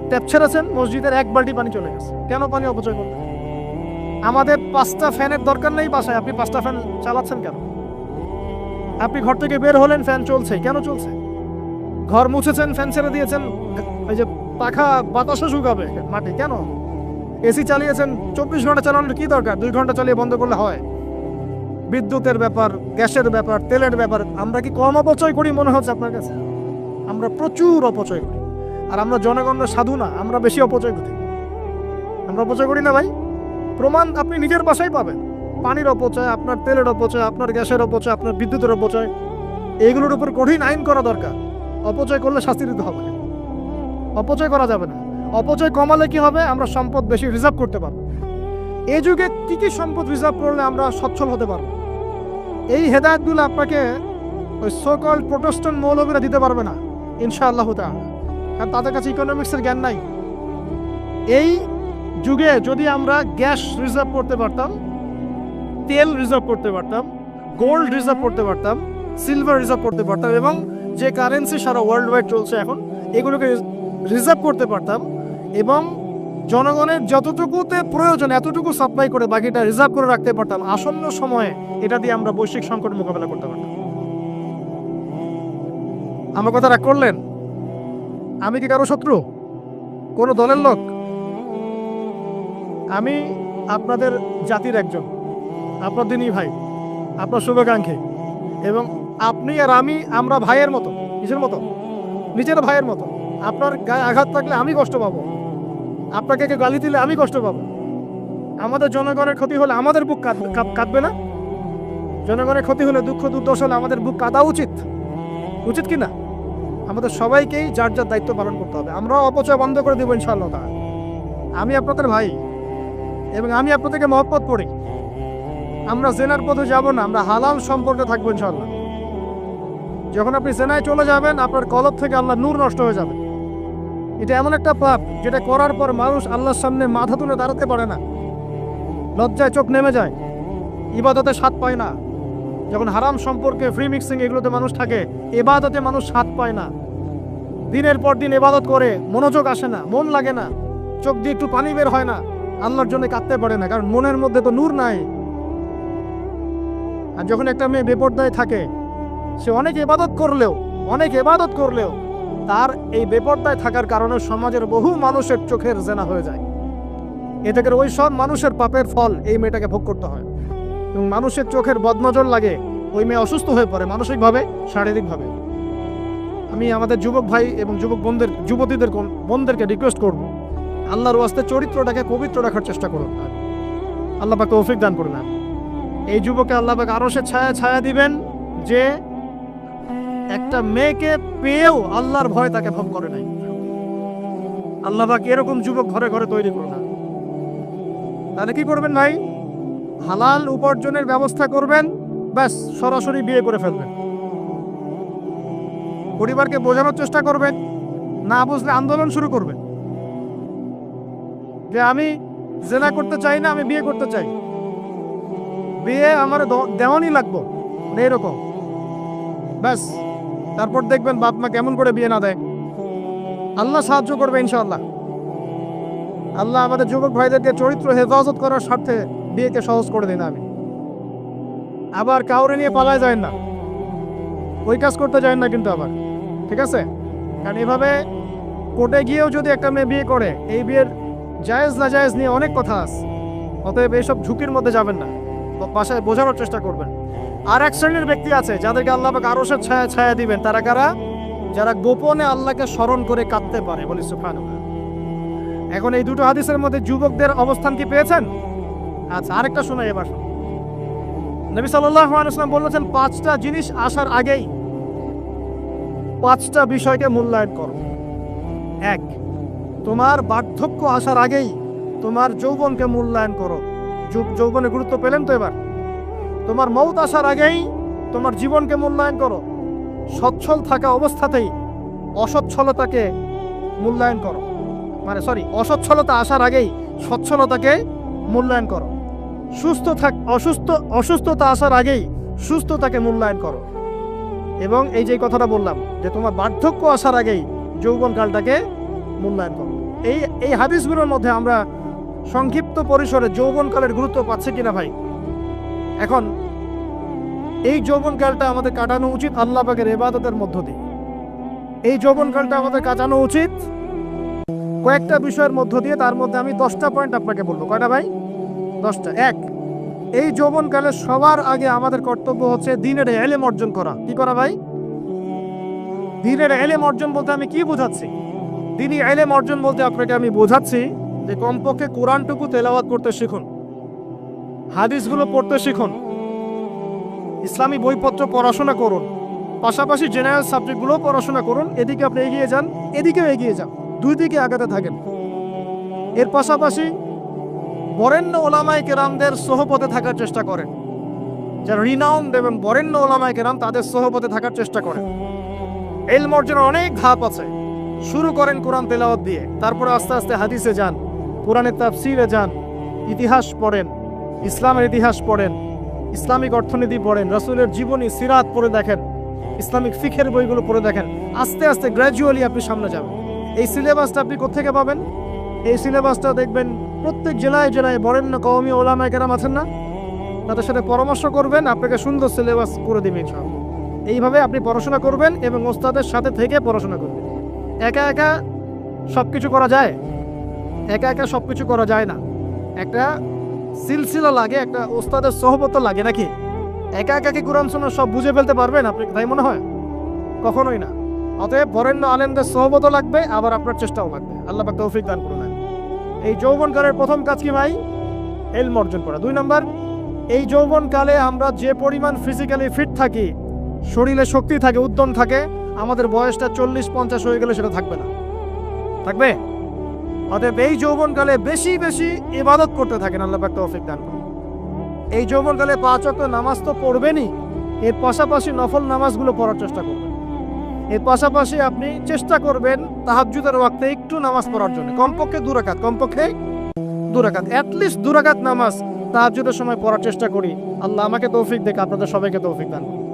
ট্যাপ ছেড়েছেন, মসজিদের 1 বালতি পানি চলে গেছে, কেন পানি অপচয় করলেন? আমাদের 5টা ফ্যানের দরকার নেই বাসায়, আপনি 5টা ফ্যান চালাচ্ছেন কেন? আপনি ঘর থেকে বের হলেন, ফ্যান চলছে, কেন চলছে? ঘর মুছেছেন, ফ্যান ছেড়ে দিয়েছেন, ওই যে পাখা বাতাসে শুকাবে মাটি, কেন? এসি চালিয়েছেন, 24 ঘন্টা চালানোর কি দরকার? 2 ঘন্টা চালিয়ে বন্ধ করলে হয়। বিদ্যুতের ব্যাপার, গ্যাসের ব্যাপার, তেলের ব্যাপার, আমরা কি কম অপচয় করি মনে হচ্ছে আপনার কাছে? আমরা প্রচুর অপচয় করি, আর আমরা জনগণের সাধু না, আমরা বেশি অপচয় করি। আমরা অপচয় করি না ভাই, প্রমাণ আপনি নিজের বাসায় পাবেন। পানির অপচয়, আপনার তেলের অপচয়, আপনার গ্যাসের অপচয়, আপনার বিদ্যুতের অপচয়, এইগুলোর উপর কঠিন আইন করা দরকার। অপচয় করলে শাস্তি দিতে হবে, অপচয় করা যাবে না। অপচয় কমালে কি হবে? আমরা সম্পদ বেশি রিজার্ভ করতে পারবো। এই যুগে কি কি সম্পদ রিজার্ভ করলে আমরা সচ্ছল হতে পারবো, এই হেদায়েতগুলো আপনাকে ওই সোকল প্রোটেস্ট্যান্ট মৌলবীরা দিতে পারবে না ইনশাআল্লাহ তাআলা, কারণ তাদের কাছে ইকোনমিক্সের জ্ঞান নাই। এই যুগে যদি আমরা গ্যাস রিজার্ভ করতে পারতাম, তেল রিজার্ভ করতে পারতাম, গোল্ড রিজার্ভ করতে পারতাম, সিলভার রিজার্ভ করতে পারতাম, এবং যে কারেন্সি সারা ওয়ার্ল্ড ওয়াইড চলছে এখন, এগুলোকে রিজার্ভ করতে পারতাম, এবং জনগণের যতটুকুতে প্রয়োজন এতটুকু সাপ্লাই করে বাকিটা রিজার্ভ করে রাখতে পারতাম, আসন্ন সময়ে এটা দিয়ে আমরা বৈশ্বিক সংকট মোকাবেলা করতে পারতাম। আমার কথা রাগ করলেন? আমি কি কারো শত্রু, কোনো দলের লোক? আমি আপনাদের জাতির একজন, আপনার দিনই ভাই, আপনার শুভাকাঙ্ক্ষী, এবং আপনি আর আমরা ভাইয়ের মতো, নিজের মতো, নিজের ভাইয়ের মতো। আপনার গায়ে আঘাত থাকলে আমি কষ্ট পাবো, আপনাকে কেউ গালি দিলে আমি কষ্ট পাবো। আমাদের জনগণের ক্ষতি হলে আমাদের বুক কাঁদবে না? জনগণের ক্ষতি হলে, দুঃখ দুর্দশা হলে আমাদের বুক কাঁদা উচিত, উচিত কি না? আমাদের সবাইকেই যার যার দায়িত্ব পালন করতে হবে। আমরাও অপচয় বন্ধ করে দেবো ইনশাআল্লাহ তাআলা। আমি আপনাদের ভাই এবং আমি আপনাদেরকে মহব্বত করি। আমরা জেনার পথে যাব না, আমরা হালাল সম্পর্কে থাকবো ইনশাআল্লাহ। যখন আপনি জেনায় চলে যাবেন, আপনার কলব থেকে আল্লাহ নূর নষ্ট হয়ে যাবে। এটা এমন একটা পাপ যেটা করার পর মানুষ আল্লাহর সামনে মাথা তুলে দাঁড়াতে পারে না, লজ্জায় চোখ নেমে যায়, ইবাদতে স্বাদ পায় না। যখন হারাম সম্পর্কে, ফ্রি মিক্সিং, এগুলোতে মানুষ থাকে, ইবাদতে মানুষ স্বাদ পায় না। দিনের পর দিন ইবাদত করে মনোযোগ আসে না, মন লাগে না, চোখ দিয়ে একটু পানি বের হয় না, আল্লাহর জন্য কাঁদতে পারে না, কারণ মনের মধ্যে তো নূর নাই। আর যখন একটা মেয়ে বেপরদায় থাকে, সে অনেক ইবাদত করলেও অনেক ইবাদত করলেও তার এই বেপরদায় থাকার কারণে সমাজের বহু মানুষের চোখের জেনা হয়ে যায়। এ থেকে ওই সব মানুষের পাপের ফল এই মেয়েটাকে ভোগ করতে হয়। এবং মানুষের চোখের বদনজর লাগে, ওই মেয়ে অসুস্থ হয়ে পড়ে মানসিকভাবে, শারীরিকভাবে। আমি আমাদের যুবক ভাই এবং যুবক যুবতীদের বোনদেরকে রিকোয়েস্ট করব, আল্লাহর ওয়াস্তে চরিত্রটাকে পবিত্র রাখার চেষ্টা করুন। আল্লাহ পাক তৌফিক দান করুন। এই যুবকে আল্লাহ পাক আরশের ছায়া দিবেন যে একটা মেয়েকে পেয়েও আল্লাহর ভয় তাকে ভোগ করে নাই। আল্লাহ পাক এরকম যুবক ঘরে ঘরে তৈরি করুন। তাহলে কি করবেন ভাই? হালাল উপার্জনের ব্যবস্থা করবেন, ব্যাস সরাসরি বিয়ে করে ফেলবেন। পরিবারকে বোঝানোর চেষ্টা করবেন, না বুঝলে আন্দোলন শুরু করবেন যে আমি জেনা করতে চাই না, আমি বিয়ে করতে চাই, বিয়ে আমার দেওয়ানি লাগবো, এইরকম। ব্যাস তারপর দেখবেন বাপ মা কেমন করে বিয়ে না দেয়। আল্লাহ সাহায্য করবে ইনশাআল্লাহ। আল্লাহ আমাদের যুবক ভাইদেরকে চরিত্র হেফাজত করার স্বার্থে বিয়েকে সহজ করে দিন। আমি আবার কাউরে নিয়ে পালায় যায় না, ওই কাজ করতে যায় না কিন্তু আবার, ঠিক আছে? কারণ এভাবে কোর্টে গিয়েও যদি একটা মেয়ে বিয়ে করে, এই বিয়ের জায়েজ না জায়েজ নিয়ে অনেক কথা আছে। অতএব এইসব ঝুঁকির মধ্যে যাবেন না, বাসায় বোঝানোর চেষ্টা করবেন। আর এক শ্রেণীর ব্যক্তি আছে যাদেরকে আল্লাহ পাক আরশের ছায়া দিবেন। তারা কারা? যারা গোপনে আল্লাহকে স্মরণ করে কাঁদতে পারে। বলি সুবহানাল্লাহ। এখন এই দুটো হাদিসের মধ্যে যুবকদের অবস্থান কি পেয়েছেন? আচ্ছা, আরেকটা শোনাই এবার। নবী সাল্লাল্লাহু আলাইহি ওয়াসাল্লাম বলেছেন, 5টা জিনিস আসার আগেই 5টা বিষয়কে মূল্যায়ন করো। 1, তোমার বার্ধক্য আসার আগেই তোমার যৌবনকে মূল্যায়ন করো। যৌবনের গুরুত্ব পেলেন তো এবার? তোমার মৌত আসার আগেই তোমার জীবনকে মূল্যায়ন করো। সচ্ছল থাকা অবস্থাতেই অসচ্ছলতাকে মূল্যায়ন করো। অসচ্ছলতা আসার আগেই সচ্ছলতাকে মূল্যায়ন করো। অসুস্থতা আসার আগেই সুস্থতাকে মূল্যায়ন করো। এবং এই যে কথাটা বললাম যে তোমার বার্ধক্য আসার আগেই যৌবনকালটাকে মূল্যায়ন করো। এই হাদিসগুলোর মধ্যে আমরা সংক্ষিপ্ত পরিসরে যৌবনকালের গুরুত্ব পাচ্ছে কিনা ভাই? এখন এই যৌবনকালটা আমাদের কাটানো উচিত আল্লাহ পাকের ইবাদতের মধ্য দিয়ে। এই যৌবনকালটা আমাদের কাটানো উচিত কয়েকটা বিষয়ের মধ্য দিয়ে। তার মধ্যে আমি 10টা পয়েন্ট আপনাকে বলবো। কয়টা ভাই? 10টা। 1, এই যৌবনকালে সবার আগে আমাদের কর্তব্য হচ্ছে দ্বীনের ইলম অর্জন করা। কি করা ভাই? দ্বীনের ইলম অর্জন বলতে আমি কি বোঝাচ্ছি? দ্বীনি ইলম অর্জন বলতে আপনাকে আমি বোঝাচ্ছি যে কমপক্ষে কোরআনটুকু তেলাওয়াত করতে শিখুন, হাদিসগুলো পড়তে শিখুন, ইসলামী বইপত্র পড়াশোনা করুন, পাশাপাশি জেনারেল সাবজেক্টগুলো পড়াশোনা করুন। এদিকে আপনি এগিয়ে যান, এদিকেও এগিয়ে যান, দুই দিকে আগাতে থাকেন। এর পাশাপাশি বরেণ্য ওলামায়ে কেরামদের সোহবতে থাকার চেষ্টা করেন। যারা রিনাউন্ড এবং বরেণ্য ওলামায়ে কেরাম, তাদের সোহবতে থাকার চেষ্টা করেন। ইলম অর্জনের অনেক ধাপ আছে। শুরু করেন কোরআন তেলাওয়াত দিয়ে, তারপরে আস্তে আস্তে হাদিসে যান, কোরআনের তাফসীরে যান, ইতিহাস পড়েন, ইসলামের ইতিহাস পড়েন, ইসলামিক অর্থনীতি পড়েন, রাসূলের জীবনী সিরাত পড়ে দেখেন, ইসলামিক ফিকহের বইগুলো পড়ে দেখেন। আস্তে আস্তে গ্র্যাজুয়ালি আপনি সামনে যাবেন। এই সিলেবাসটা আপনি কোত্থেকে পাবেন? এই সিলেবাসটা দেখবেন প্রত্যেক জেলায় জেলায় বরেণ্য কওমি ওলামায়ে কেরাম আছেন না, তাদের সাথে পরামর্শ করবেন, আপনাকে সুন্দর সিলেবাস করে দিবে ইনশাআল্লাহ। এইভাবে আপনি পড়াশোনা করবেন এবং ওস্তাদের সাথে থেকে পড়াশোনা করবেন। একা একা সব কিছু করা যায়? একা একা সব কিছু করা যায় না। একটা সিলসিলা লাগে, একটা ওস্তাদের সোহবত লাগে নাকি? একা একা কি কোরআন সুন্নাহ সব বুঝে ফেলতে পারবেন আপনি? তাই মনে হয়? কখনোই না। অতএব বরেণ্য আলেমদের সোহবত লাগবে, আবার আপনার চেষ্টাও লাগবে। আল্লাহ পাক তৌফিক দান করুন। এই যৌবনকালের প্রথম কাজ কি ভাই? ইলম অর্জন করা। 2 নম্বর, এই যৌবনকালে আমরা যে পরিমাণ ফিজিক্যালি ফিট থাকি, শরীরে শক্তি থাকে, উদ্যম থাকে, আমাদের বয়সটা 40-50 হয়ে গেলে সেটা থাকবে না। থাকবে? অতএব এই যৌবনকালে বেশি বেশি ইবাদত করতে থাকেন। আল্লাহ পাক তৌফিক দান করুন। এই যৌবনকালে 5 ওয়াক্ত নামাজ তো পড়বেনই, এর পাশাপাশি নফল নামাজগুলো পড়ার চেষ্টা করবেন। এর পাশাপাশি আপনি চেষ্টা করবেন তাহাজ্জুদের ওয়াক্তে একটু নামাজ পড়ার জন্য, কমপক্ষে 2 রাকাত, অ্যাটলিস্ট 2 রাকাত নামাজ তাহাজ্জুদের সময় পড়ার চেষ্টা করি। আল্লাহ আমাকে তৌফিক দেখ, আপনাদের সবাইকে তৌফিক দান করুন।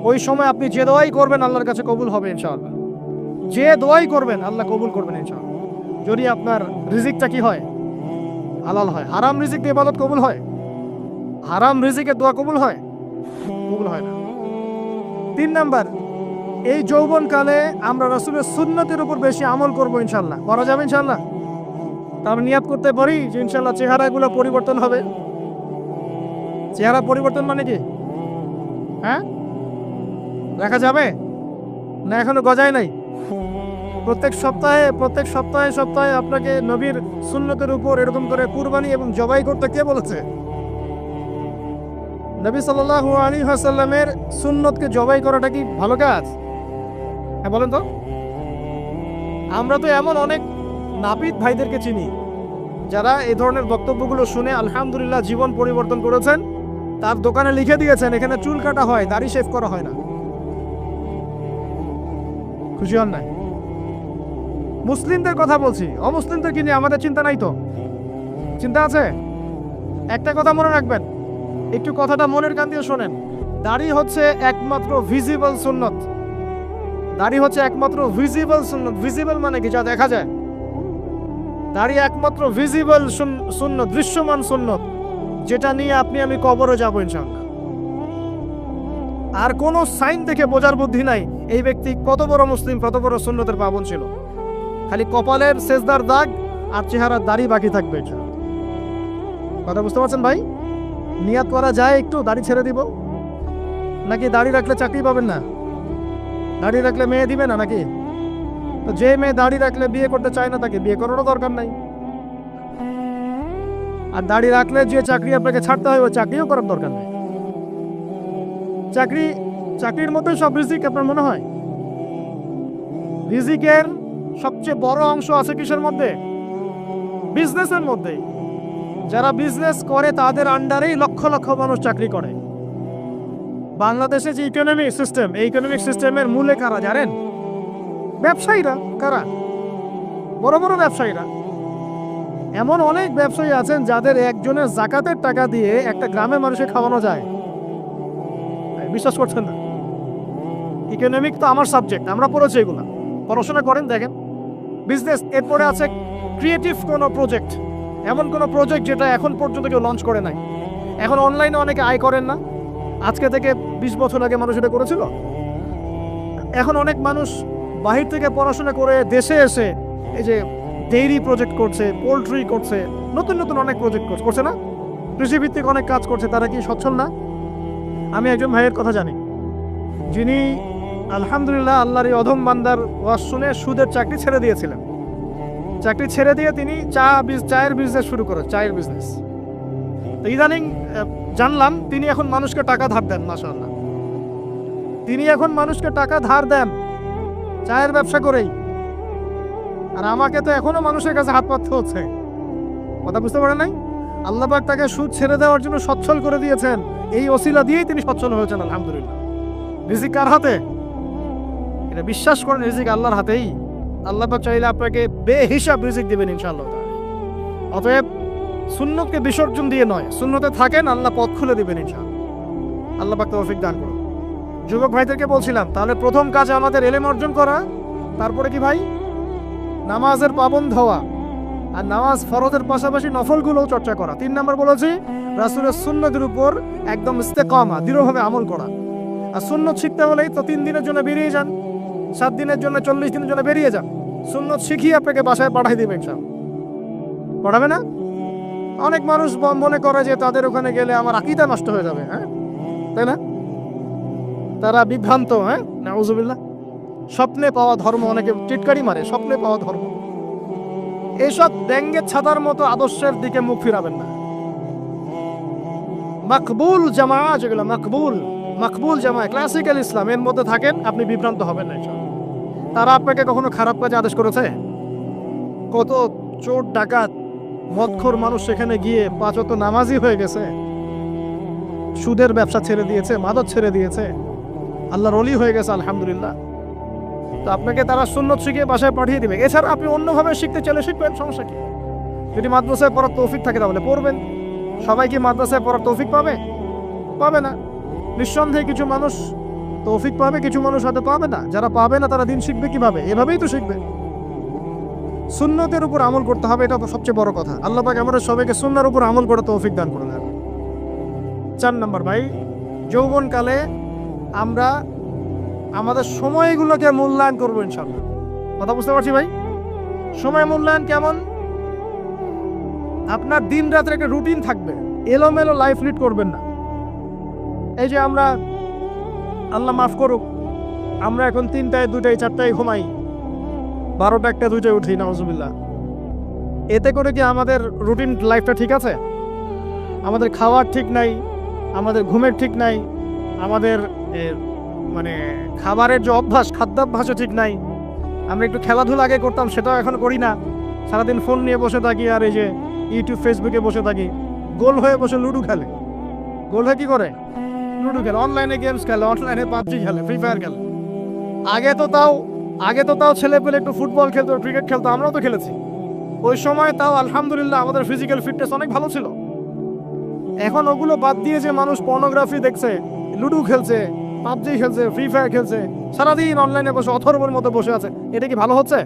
ওই সময় আপনি যে দোয়াই করবেন আল্লাহর কাছে কবুল হবে ইনশাআল্লাহ। যে দোয়াই করবেন আল্লাহ কবুল করবেন ইনশাআল্লাহ। যদি আপনার রিজিকটা কি হয়? হালাল হয়। হারাম রিজিক দিয়ে ইবাদত কবুল হয়? হারাম রিজিকের দোয়া কবুল হয়? কবুল হয় না। 3 নাম্বার, এই যৌবনকালে আমরা রাসূলের সুন্নতের উপর বেশি আমল করব ইনশাআল্লাহ। করা যাবে ইনশাআল্লাহ? তার নিয়াত করতে পারি যে ইনশাআল্লাহ চেহারাগুলো পরিবর্তন হবে। চেহারা পরিবর্তন মানে কি? হ্যাঁ, দেখা যাবে না? এখনো গজায় নাই। প্রত্যেক সপ্তাহে আপনাকে নবীর সুন্নতের উপর এরকম করে কুরবানি এবং জবাই করতে কে বলেছে? নবী সাল্লাল্লাহু আলাইহি ওয়াসাল্লামের সুন্নতকে জবাই করাটা কি ভালো কাজ? হ্যাঁ বলেন তো। আমরা তো এমন অনেক নাপিত ভাইদেরকে চিনি যারা এই ধরনের বক্তব্যগুলো শুনে আলহামদুলিল্লাহ জীবন পরিবর্তন করেছেন। তার দোকানে লিখে দিয়েছেন এখানে চুল কাটা হয়, দাড়ি শেভ করা হয় না। খুশি হন নাই? মুসলিমদের কথা বলছি, অমুসলিমদের কি নিয়ে আমাদের চিন্তা নাই তো? চিন্তা আছে? একটা কথা মনে রাখবেন, একটু কথাটা মনের কান দিয়ে শোনেন। দাড়ি হচ্ছে একমাত্র ভিজিবল সুন্নত। দাড়ি হচ্ছে একমাত্র ভিজিবল সুন্নত। ভিজিবল মানে কি? যা দেখা যায়। দাড়ি একমাত্র ভিজিবল সুন্নত, দৃশ্যমান সুন্নত, যেটা নিয়ে আপনি আমি কবরে যাবো ইনশাআল্লাহ। আর কোনো সাইন দেখে বোঝার বুদ্ধি নাই এই ব্যক্তি কত বড় মুসলিম, কত বড় সুন্নতের পাবন ছিল। খালি কপালের সেজদার দাগ আর চেহারার দাড়ি বাকি থাকবে। কথা বুঝতে পারছেন ভাই? নিয়াত করা যায় একটু দাড়ি ছেড়ে দিব, নাকি দাড়ি রাখলে চাকরি পাবেন না? দাড়ি রাখলে মেয়ে দিবে না নাকি? তো যে মেয়ে দাড়ি রাখলে বিয়ে করতে চায় না তাকে বিয়ে করারও দরকার নাই। আর দাড়ি রাখলে যে চাকরি আপনাকে ছাড়তে হয় ওই চাকরিও করার দরকার নেই। চাকরির মধ্যে সব রিজিক আপনার মনে হয়? রিজিকের সবচেয়ে বড় অংশ আছে কিসের মধ্যে? বিজনেসের মধ্যে। যারা বিজনেস করে তাদের আন্ডারেই লক্ষ লক্ষ মানুষ চাকরি করে। বাংলাদেশে যে ইকোনমিক সিস্টেম, এই ইকোনমিক সিস্টেমের মূলে কারা জানেন? ব্যবসায়ীরা। কারা? বড় বড় ব্যবসায়ীরা। এমন অনেক ব্যবসায়ী আছেন যাদের একজনের জাকাতের টাকা দিয়ে একটা গ্রামের মানুষকে খাওয়ানো যায়। বিশ্বাস করছেন না? ইকোনমিক তো আমার সাবজেক্ট, আমরা পড়েছি এগুলা, পড়াশোনা করেন দেখেন। বিজনেস, এরপরে আছে ক্রিয়েটিভ কোনো প্রজেক্ট, এমন কোনো প্রজেক্ট যেটা এখন পর্যন্ত কেউ লঞ্চ করে নাই। এখন অনলাইনে অনেকে আয় করেন না, আজকে থেকে 20 বছর আগে মানুষ এটা করেছিল। এখন অনেক মানুষ বাহির থেকে পড়াশোনা করে দেশে এসে এই যে ডেইরি প্রজেক্ট করছে, পোলট্রি করছে, নতুন নতুন অনেক প্রজেক্ট করছে না? কৃষিভিত্তিক অনেক কাজ করছে। তারা কি সচ্ছল না? আমি একজন ভাইয়ের কথা জানি যিনি আলহামদুলিল্লাহ আল্লাহর এই অধম বান্দার ওয়াজ শুনে সুদের চাকরি ছেড়ে দিয়েছিলেন। চাকরি ছেড়ে দিয়ে তিনি চায়ের বিজনেস শুরু করেন, চায়ের বিজনেস। তো ইদানিং জানলাম তিনি এখন মানুষকে টাকা ধার দেন। মাশাআল্লাহ, তিনি এখন মানুষকে টাকা ধার দেন চায়ের ব্যবসা করেই। আর আমাকে তো এখনো মানুষের কাছে হাত পাততে হচ্ছে। কথা বুঝতে পারে নাই? আল্লাহ পাক তাকে সুদ ছেড়ে দেওয়ার জন্য সচ্ছল করে দিয়েছেন। এই ওসিলা দিয়েই তিনি সচ্ছল হয়েছেন আলহামদুলিল্লাহ। রিজিক কার হাতে? এটা বিশ্বাস করেন, রিজিক আল্লাহর হাতেই। আল্লাহ পাক চাইলে আপনাকে বেহিসাব রিজিক দিবেন ইনশাআল্লাহ। অতএব সুন্নতকে বিসর্জন দিয়ে নয়, সুন্নতে থাকেন, আল্লাহ পথ খুলে দিবেন ইনশাআল্লাহ। আল্লাহ পাক তৌফিক দান করুন। যুবক ভাইদেরকে বলছিলাম তাহলে প্রথম কাজ আমাদের ইলম অর্জন করা, তারপরে কি ভাই? নামাজের পাবন্দ হওয়া, আর নামাজ ফরজের পাশাপাশি নফলগুলোও চর্চা করা। 3 নম্বর বলেছি রাসূলের সুন্নতের উপর একদম ইস্তেকামা, দৃঢ়ভাবে আমল করা। আর সুন্নত শিখতে হলেই তো 3 দিনের জন্য বেরিয়ে যান, 7 দিনের জন্য, 40 দিনের জন্য বেরিয়ে যান। সুন্নত শিখিয়ে আপনাকে বাসায় পাঠাই দেবে ইনশাআল্লাহ। পড়াবে না? অনেক মানুষ মনে করে যে তাদের ওখানে গেলে আমার আকীদা নষ্ট হয়ে যাবে, হ্যাঁ তাই না? তারা বিভ্রান্ত। হ্যাঁ, নাউজুবিল্লাহ। স্বপ্নে পাওয়া ধর্ম, অনেকে টিটকারি মারে, স্বপ্নে পাওয়া ধর্ম। এইসব ডেঙ্গের ছাতার মতো আদর্শের দিকে মুখ ফিরাবেন না। মাকবুল জামা, যেগুলো মাকবুল জামা, ক্লাসিক্যাল ইসলাম, এর মধ্যে থাকেন, আপনি বিভ্রান্ত হবেন না। তারা আপনাকে কখনো খারাপ কাজে আদেশ করেছে? কত চোর ডাকাত মদখোর মানুষ সেখানে গিয়ে 5 ওয়াক্ত নামাজি হয়ে গেছে, সুদের ব্যবসা ছেড়ে দিয়েছে, মাদক ছেড়ে দিয়েছে, আল্লাহর ওলি হয়ে গেছে আলহামদুলিল্লাহ। তো আপনাকে তারা সুন্নত শিখিয়ে বাসায় পাঠিয়ে দিবে। এছাড়া আপনি অন্যভাবে শিখতে চাইলে শিখবেন, সমস্যা কি? যদি মাদ্রাসায় পড়ার তৌফিক থাকে তাহলে পড়বেন। সবাই কি মাদ্রাসায় পড়ার তৌফিক পাবে? পাবে না। নিঃসন্দেহে কিছু মানুষ তৌফিক পাবে, কিছু মানুষ হয়তো পাবে না। যারা পাবে না তারা দিন শিখবে কিভাবে? এভাবেই তো শিখবে। সুন্নতের উপর আমল করতে হবে, এটা সবচেয়ে বড় কথা। আল্লাহ পাক আমাদের সবাইকে সুন্নাহর উপর আমল করে তৌফিক দান করুন। 4 নম্বর ভাই, যৌবনকালে আমরা আমাদের সময়গুলোকে মূল্যায়ন করবো ইনশাআল্লাহ। কথা বুঝতে পারছি ভাই? সময় মূল্যায়ন কেমন? আপনার দিন রাতের একটা রুটিন থাকবে, এলোমেলো লাইফ লিড করবেন না। এই যে আমরা, আল্লাহ মাফ করুক, আমরা এখন 3টায় 2টায় 4টায় ঘুমাই, 12টা 1টা 2টায় উঠি, নাউজুবিল্লাহ। এতে করে কি আমাদের রুটিন লাইফটা ঠিক আছে? আমাদের খাওয়ার ঠিক নাই, আমাদের ঘুমের ঠিক নাই, আমাদের মানে খাবারের যে অভ্যাস, খাদ্যাভ্যাসও ঠিক নাই। আমরা একটু খেলাধুলা আগে করতাম, সেটাও এখন করি না। সারাদিন ফোন নিয়ে বসে থাকি, আর এই যে ইউটিউব ফেসবুকে বসে থাকি। গোল হয়ে বসে লুডো খেলে। গোল হয়ে কি করে? লুডো খেলে, অনলাইনে গেমস খেলে, অনলাইনে পাবজি খেলে, ফ্রি ফায়ার খেলে। আগে তো তাও ছেলে পেলে একটু ফুটবল খেলতো, ক্রিকেট খেলতো, আমরাও তো খেলেছি। ওই সময় তাও আলহামদুলিল্লাহ আমাদের ফিজিক্যাল ফিটনেস অনেক ভালো ছিল। এখন ওগুলো বাদ দিয়ে যে মানুষ পর্নোগ্রাফি দেখছে, লুডো খেলছে, পাবজি খেলছে, ফ্রি ফায়ার খেলছে, সারাদিন অনলাইনে বসে অথর্বের মতো বসে আছে, এটা কি ভালো হচ্ছে?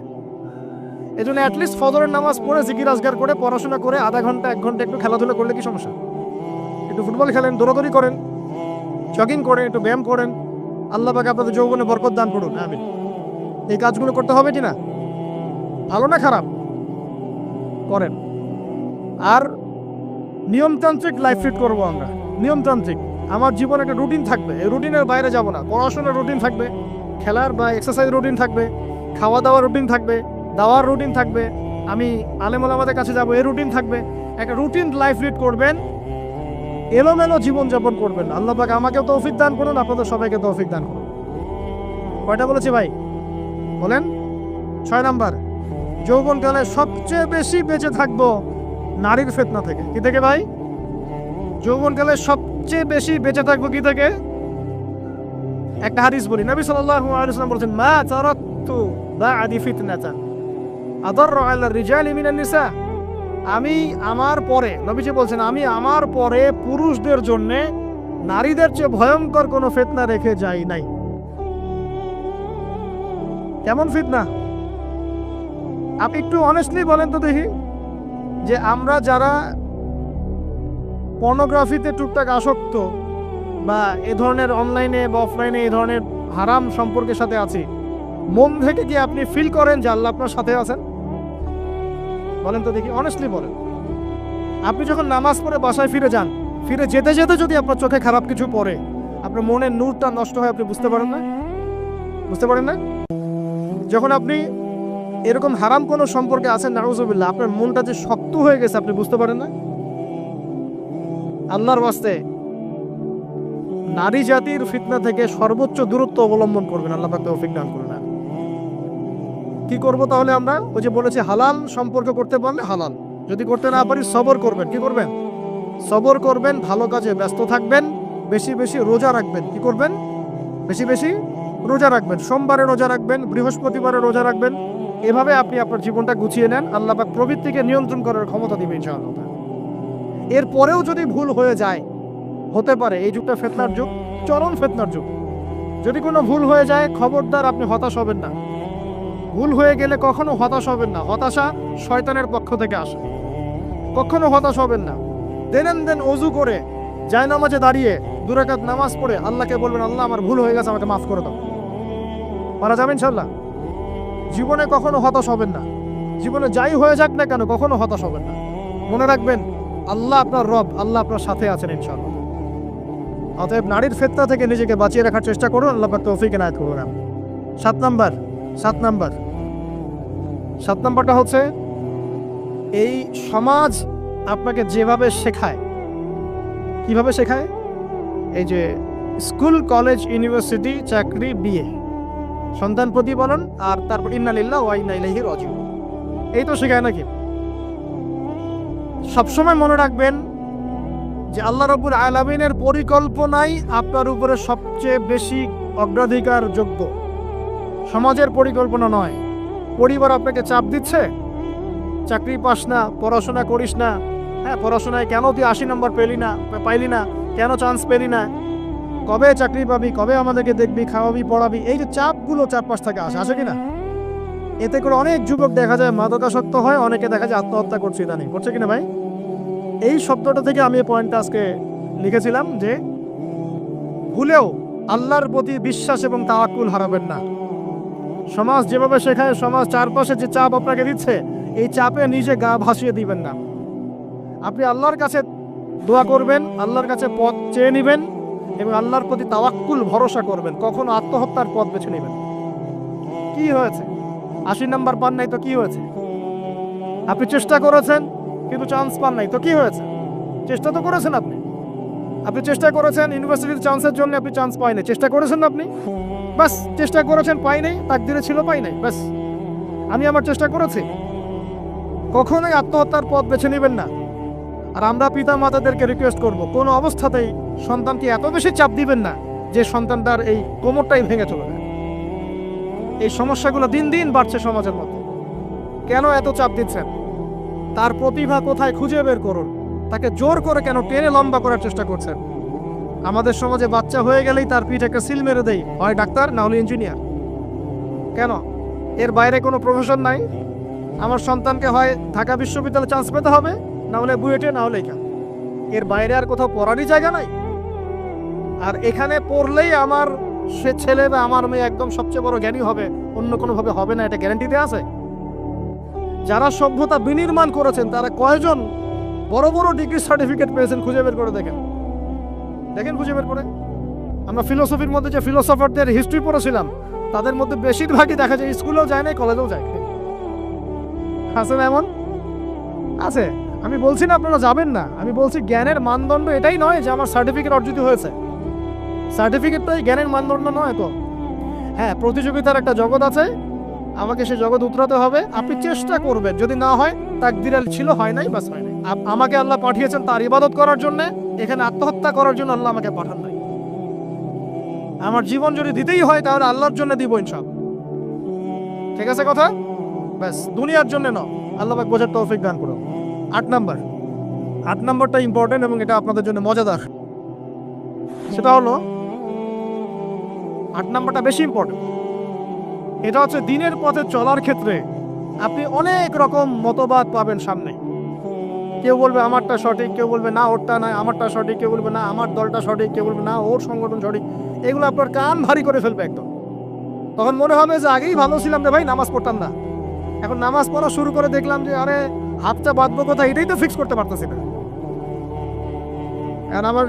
এই জন্য অ্যাটলিস্ট ফজরের নামাজ পড়ে জিকির আজগার করে পড়াশোনা করে আধা ঘন্টা 1 ঘন্টা একটু খেলাধুলা করলে কি সমস্যা? একটু ফুটবল খেলেন, দৌড়াদৌড়ি করেন, জগিং করেন, একটু ব্যায়াম করেন। আল্লাহ পাক আপনাদের যৌবনে বরকত দান করুন, আমিন। এই কাজগুলো করতে হবে কি না? ভালো না খারাপ? করেন। আর নিয়মতান্ত্রিক লাইফ লিড করবো আমরা। নিয়মতান্ত্রিক, আমার জীবনে একটা রুটিন থাকবে, এই রুটিনের বাইরে যাব না। পড়াশোনার রুটিন থাকবে, খেলার বা এক্সারসাইজ রুটিন থাকবে, খাওয়া দাওয়ার রুটিন থাকবে, দাওয়ার রুটিন থাকবে, আমি আলেম ওলামাদের কাছে যাব, এই রুটিন থাকবে। একটা রুটিন লাইফ লিড করবেন, এলোমেলো জীবনযাপন করবেন। আল্লাহ পাক আমাকেও তৌফিক দান করুন, আপনাদের সবাইকে তৌফিক দান করুন। কয়টা বলেছি ভাই? বলেন। 6 নাম্বার, যৌবনকালে সবচেয়ে বেশি বেঁচে থাকবো নারীর ফিতনা থেকে। কি থেকে ভাই? যৌবনকালে সবচেয়ে বেশি বেঁচে থাকবো কি থেকে? একটা হাদিস বলি, নবী সাল্লাল্লাহু আলাইহি ওয়াসাল্লাম বলেছেন, মা তারাকতু বা'দি ফিতনাতান আদাররু আলা রিজালি মিনান নিসা। আমি আমার পরে, নবীজি বলছেন, আমি আমার পরে পুরুষদের জন্য নারীদের চেয়ে ভয়ঙ্কর কোনো ফিতনা রেখে যাই নাই। কেমন ফিতনা? আপনি একটু অনেস্টলি বলেন তো দেখি, যে আমরা যারা পর্নোগ্রাফিতে টুকটাক আসক্ত বা এ ধরনের অনলাইনে বা অফলাইনে এই ধরনের হারাম সম্পর্কের সাথে আছি, মন থেকে কি আপনি ফিল করেন যে আল্লাহ আপনার সাথে আছেন? বলেন তো দেখি, অনেস্টলি বলেন। আপনি যখন নামাজ পড়ে বাসায় ফিরে যান, ফিরে যেতে যেতে যদি আপনার চোখে খারাপ কিছু পড়ে, আপনার মনের নূরটা নষ্ট হয়, আপনি বুঝতে পারেন না? বুঝতে পারেন না? যখন আপনি এরকম হারাম কোনো সম্পর্কে আছেন, নাউজুবিল্লাহ, আপনার মনটা যে শক্ত হয়ে গেছে, আপনি বুঝতে পারেন না? আল্লাহর ওয়াস্তে নারী জাতির ফিতনা থেকে সর্বোচ্চ দূরত্ব অবলম্বন করবেন। আল্লাহ পাক তৌফিক দান করুন। কি করব তাহলে আমরা? ওই যে বলেছি, হালাল সম্পর্ক করতে পারলে হালাল, যদি করতে না পারি সবর করবেন। কি করবেন? সবর করবেন, ভালো কাজে ব্যস্ত থাকবেন, বেশি বেশি রোজা রাখবেন। কি করবেন? বেশি বেশি রোজা রাখবেন। সোমবারে রোজা রাখবেন, বৃহস্পতিবারে রোজা রাখবেন। এভাবে আপনি আপনার জীবনটা গুছিয়ে নেন, আল্লাহ পাক প্রবৃত্তিকে নিয়ন্ত্রণ করার ক্ষমতা দিবে ইনশাআল্লাহ। এরপরেও যদি ভুল হয়ে যায়, হতে পারে এই যুগটা ফিতনার যুগ, চরম ফিতনার যুগ। যদি কোনো ভুল হয়ে যায়, খবরদার আপনি হতাশ হবেন না। ভুল হয়ে গেলে কখনো হতাশ হবেন না। হতাশা শয়তানের পক্ষ থেকে আসে, কখনো হতাশ হবেন না। দেন ওযু করে জায়নামাজে দাঁড়িয়ে 2 রাকাত নামাজ পড়ে আল্লাহকে বলবেন, আল্লাহ আমার ভুল হয়ে গেছে, আমাকে মাফ করে দাও। পারা যাবে ইনশাআল্লাহ। জীবনে কখনো হতাশ হবেন না। জীবনে যাই হয়ে যাক না কেন, কখনো হতাশ হবেন না। মনে রাখবেন, আল্লাহ আপনার রব, আল্লাহ আপনার সাথে আছেন ইনশাআল্লাহ। অতএব নারীর ফিতনা থেকে নিজেকে বাঁচিয়ে রাখার চেষ্টা করুন, আল্লাহ পাক তৌফিক এনায়েত করুন। 7 নাম্বারটা হচ্ছে, এই সমাজ আপনাকে যেভাবে শেখায়, কিভাবে শেখায়? এই যে স্কুল, কলেজ, ইউনিভার্সিটি, চাকরি, বিয়ে, সন্তান প্রতিপালন, আর তারপর ইন্না লিল্লাহি ওয়া ইন্না ইলাইহি রাজিউন, এই তো শেখায় নাকি? সবসময় মনে রাখবেন যে আল্লাহ রাব্বুল আলামিনের পরিকল্পনাই আপনার উপরে সবচেয়ে বেশি অগ্রাধিকার যোগ্য, সমাজের পরিকল্পনা নয়। পরিবার আপনাকে চাপ দিচ্ছে, চাকরি পাস না, পড়াশোনা করিস না, হ্যাঁ পড়াশোনায় কেন তুই 80 নম্বর পাইলি না, কেন চান্স পেলি না, কবে চাকরি পাবি, কবে আমাদেরকে দেখবি, খাওয়াবি, পড়াবি, এই যে চাপগুলো চারপাশ থেকে আসে কিনা? এতে করে অনেক যুবক দেখা যায় মাদকাসক্ত হয়, অনেকে দেখা যায় আত্মহত্যা করছে, ইদানিং করছে কিনা ভাই? এই শব্দটা থেকে আমি এই পয়েন্টটা আজকে লিখেছিলাম, যে ভুলেও আল্লাহর প্রতি বিশ্বাস এবং তাওয়াক্কুল হারাবেন না। সমাজ যেভাবে শেখায়, সমাজ চারপাশে যে চাপ আপনাকে দিচ্ছে, এই চাপে নিজে গা ভাসিয়ে দিবেন না। আপনি আল্লাহর কাছে দোয়া করবেন, আল্লাহর কাছে পথ চেয়ে নেবেন এবং আল্লাহর প্রতি তাওয়াক্কুল ভরসা করবেন। কখনো আত্মহত্যার পথ বেছে নেবেন। কি হয়েছে? 80 নাম্বার পান নাই তো কি হয়েছে? আপনি চেষ্টা করেছেন কিন্তু চান্স পান নাই তো কি হয়েছে? চেষ্টা তো করেছেন আপনি চেষ্টা করেছেন ইউনিভার্সিটির চান্সের জন্য, আপনি চান্স পাই নাই। চেষ্টা করেছেন আপনি, বাস চেষ্টা করেছেন, পাই নাই, তাকদিরে ছিল পাই নাই, বাস। আমি আমার চেষ্টা করেছি। কখনোই আত্মহত্যার পথ বেছে নেবেন না। আর আমরা পিতা মাতাদেরকে রিকোয়েস্ট করব, কোনো অবস্থাতেই সন্তানকে এত বেশি চাপ দিবেন না যে সন্তানটার এই কোমরটাই ভেঙে চলে যায়। এই সমস্যাগুলো দিন দিন বাড়ছে সমাজের মধ্যে। কেন এত চাপ দিচ্ছেন? তার প্রতিভা কোথায় খুঁজে বের করুন। তাকে জোর করে কেন টেনে লম্বা করার চেষ্টা করছেন? আমাদের সমাজে বাচ্চা হয়ে গেলেই তার পিঠে একটা সিল মেরে দেয়, হয় ডাক্তার না হলে ইঞ্জিনিয়ার। কেন? এর বাইরে কোনো প্রফেশন নাই? আমার সন্তানকে হয় ঢাকা বিশ্ববিদ্যালয়ে চান্স পেতে হবে, না হলে বুয়েটে, না হলে এখানে। এর বাইরে আর কোথাও পড়ারই জায়গা নাই। আর এখানে পড়লেই আমার সে ছেলে বা আমার মেয়ে একদম সবচেয়ে বড় জ্ঞানী হবে, অন্য কোনোভাবে হবে না, এটা গ্যারান্টিতে আছে? যারা সভ্যতা বিনির্মাণ করেছেন তারা কয়জন বড় বড় ডিগ্রি সার্টিফিকেট পেয়েছেন? খুঁজে বের করে দেখেন, খুঁজে বের করে। আমরা ফিলোসফির মধ্যে যে ফিলোসফারদের হিস্ট্রি পড়েছিলাম, তাদের মধ্যে বেশিরভাগই দেখা যায় স্কুলেও যায় না, কলেজেও যায়। আছে না এমন? আছে। আমি বলছি না আপনারা যাবেন না, আমি বলছি জ্ঞানের মানদণ্ড এটাই নয় যে আমার সার্টিফিকেট অর্জিত হয়েছে। সার্টিফিকেটটাই জ্ঞানের মানদণ্ড নয় তো। হ্যাঁ, প্রতিযোগিতার একটা জগৎ আছে, আমাকে সে জগৎ উতরাতে হবে। আপনি চেষ্টা করবেন, যদি না হয় তাকদীরে ছিল, হয় নাই, বাস হয় নাই। আমাকে আল্লাহ পাঠিয়েছেন তার ইবাদত করার জন্য, এখানে আত্মহত্যা করার জন্য আল্লাহ আমাকে পাঠান নাই। আমার জীবন যদি দিতেই হয় তাহলে আল্লাহর জন্য দিব ইনশাআল্লাহ। ঠিক আছে কথা? ব্যাস, দুনিয়ার জন্য নয়। আল্লাহ পাক বোঝার তৌফিক দান করুন। 8 নম্বরটা ইম্পর্টেন্ট এবং এটা আপনাদের জন্য মজাদার। সেটা হলো 8 নম্বরটা বেশি ইম্পর্টেন্ট। এটা হচ্ছে দিনের পথে চলার ক্ষেত্রে আপনি অনেক রকম মতবাদ পাবেন সামনে। কেউ বলবে আমারটা সঠিক, কেউ বলবে না ওরটা নয়, আমারটা সঠিক, কেউ বলবে না আমার দলটা সঠিক, কেউ বলবে না ওর সংগঠন সঠিক। এগুলো আপনার কান ভারী করে ফেলবে একদম। তখন মনে হবে যে আগেই ভালো ছিলাম রে ভাই, নামাজ পড়তাম না। এখন নামাজ পড়া শুরু করে দেখলাম যে আরে হাতটা বাঁধবো কোথায়, এটাই তো ফিক্স করতে পারতেছি না। আর আমার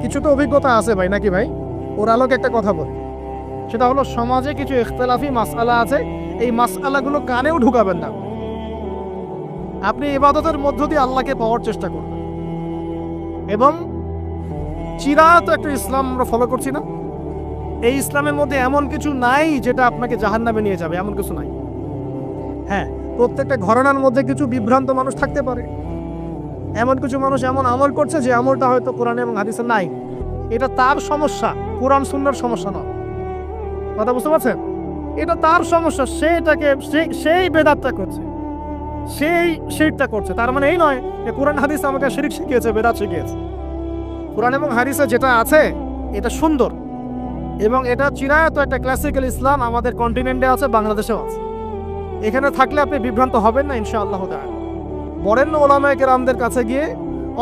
কিছু তো অভিজ্ঞতা আছে ভাই, নাকি ভাই? ওর আলোকে একটা কথা বলি, সেটা হলো সমাজে কিছু ইখতিলাফি মাসআলা আছে, এই মাসআলাগুলো কানেও ঢুকাবেন না। আপনি ইবাদতের মধ্য দিয়ে আল্লাহকে পাওয়ার চেষ্টা করবেন। এবং চিরায়ত একটা ইসলাম আমরা ফলো করছি না? এই ইসলামের মধ্যে এমন কিছু নাই যেটা আপনাকে জাহান্নামে নিয়ে যাবে, এমন কিছু নাই। হ্যাঁ, প্রত্যেকটা ঘরানার মধ্যে কিছু বিভ্রান্ত মানুষ থাকতে পারে। এমন কিছু মানুষ এমন আমল করছে যে আমলটা হয়তো কোরআন এবং হাদিসে নাই। এটা তার সমস্যা, কোরআন সুন্নাহর সমস্যা নয়। কথা বুঝতে পারছেন? এটা তার সমস্যা, সে এটাকে সেই বেদাতটা করছে, সেই শিরকটা করছে। তার মানে এই নয় যে কোরআন হাদিস আমাকে শিরক শিখিয়েছে, বেদাত শিখিয়েছে। কোরআন এবং হাদিসে যেটা আছে এটা সুন্দর এবং এটা চিরায়ত একটা ক্লাসিক্যাল ইসলাম আমাদের কন্টিনেন্টে আছে, বাংলাদেশেও আছে। এখানে থাকলে আপনি বিভ্রান্ত হবেন না ইনশাআল্লাহ তাআলা। বরেণ্য উলামায়ে কেরামদের কাছে গিয়ে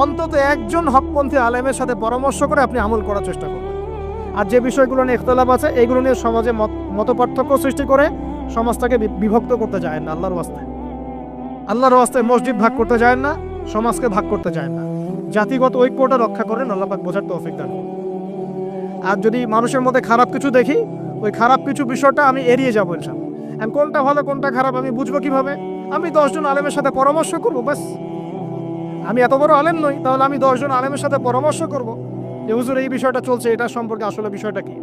অন্তত একজন হকপন্থী আলেমের সাথে পরামর্শ করে আপনি আমল করার চেষ্টা করবেন। আর যে বিষয়গুলো নিয়ে ইখতিলাফ আছে এগুলো নিয়ে সমাজে মতপার্থক্য সৃষ্টি করে সমাজটাকে বিভক্ত করতে যায় না। আল্লাহর ওয়াস্তে মসজিদ ভাগ করতে যায় না, সমাজকে ভাগ করতে যায় না। জাতিগত ঐক্যটা রক্ষা করেন, আল্লাহ পাক বোঝার তৌফিক দান করুন। আর যদি মানুষের মধ্যে খারাপ কিছু দেখি, ওই খারাপ কিছু বিষয়টা আমি এড়িয়ে যাবো ইনশাআল্লাহ। এখন কোনটা ভালো কোনটা খারাপ আমি বুঝবো কিভাবে? আমি 10 জন আলেমের সাথে পরামর্শ করবো, ব্যাস। আমি এত বড় আলেম নই, তাহলে আমি 10 জন আলেমের সাথে পরামর্শ করবো যে হুজুর এই বিষয়টা চলছে, এটা সম্পর্কে আসলে বিষয়টা কি।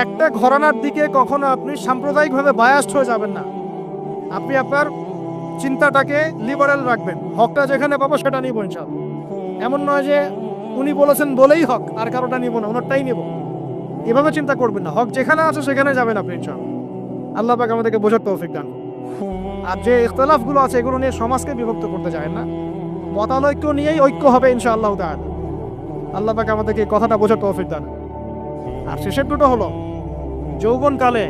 একটা ঘরানার দিকে কখনো আপনি সাম্প্রদায়িকভাবে বায়াসড হয়ে যাবেন না। আপনি আপনার চিন্তাটাকে লিবারেল রাখবেন, হকটা যেখানে পাবো সেটা নিব ইনশাআল্লাহ। এমন নয় যে উনি বলেছেন বলেই হক, আর কারোটা নিব না, ওনারটাই নিব, এভাবে চিন্তা করবেন না। হক যেখানে আছে সেখানে যাবেন আপনি ইনশাআল্লাহ। আল্লাহ পাক আমাদেরকে বোঝার তৌফিক দান। আর যে ইখতিলাফগুলো আছে এগুলো নিয়ে সমাজকে বিভক্ত করতে যায় না, মতানৈক্য নিয়েই ঐক্য হবে ইনশাআল্লাহ তাআলা। আল্লাহ পাক আমাদেরকে এই কথাটা বোঝার তৌফিক দান। আর শেষের দুটো হলো যৌবনকালে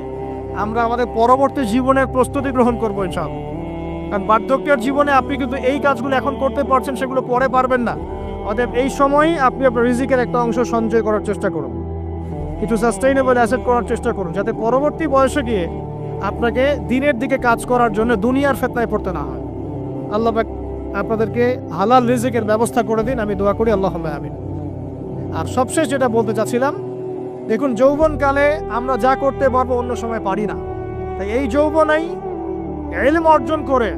আমরা আমাদের পরবর্তী জীবনের প্রস্তুতি গ্রহণ করবো ইনশাআল্লাহ। কারণ বার্ধক্যের জীবনে আপনি কিন্তু এই কাজগুলো এখন করতে পারছেন, সেগুলো পরে পারবেন না। অতএব এই সময়ই আপনি আপনার রিজিকের একটা অংশ সঞ্চয় করার চেষ্টা করুন। কিছু সাস্টেইনেবল অ্যাসেট করার চেষ্টা করুন, যাতে পরবর্তী বয়সে গিয়ে আপনাকে দিনের দিকে কাজ করার জন্য দুনিয়ার ফিতনায় পড়তে না হয়। আল্লাহ পাক আপনাদেরকে হালাল রিজিকের ব্যবস্থা করে দিন, আমি দোয়া করি, আল্লাহুম্মা আমিন। আর সবশেষ যেটা বলতে চাচ্ছিলাম, দেখুন যৌবনকালে আমরা যা করতে পারবো অন্য সময় পারি না, তাই এই যৌবনেই ইলম অর্জন করে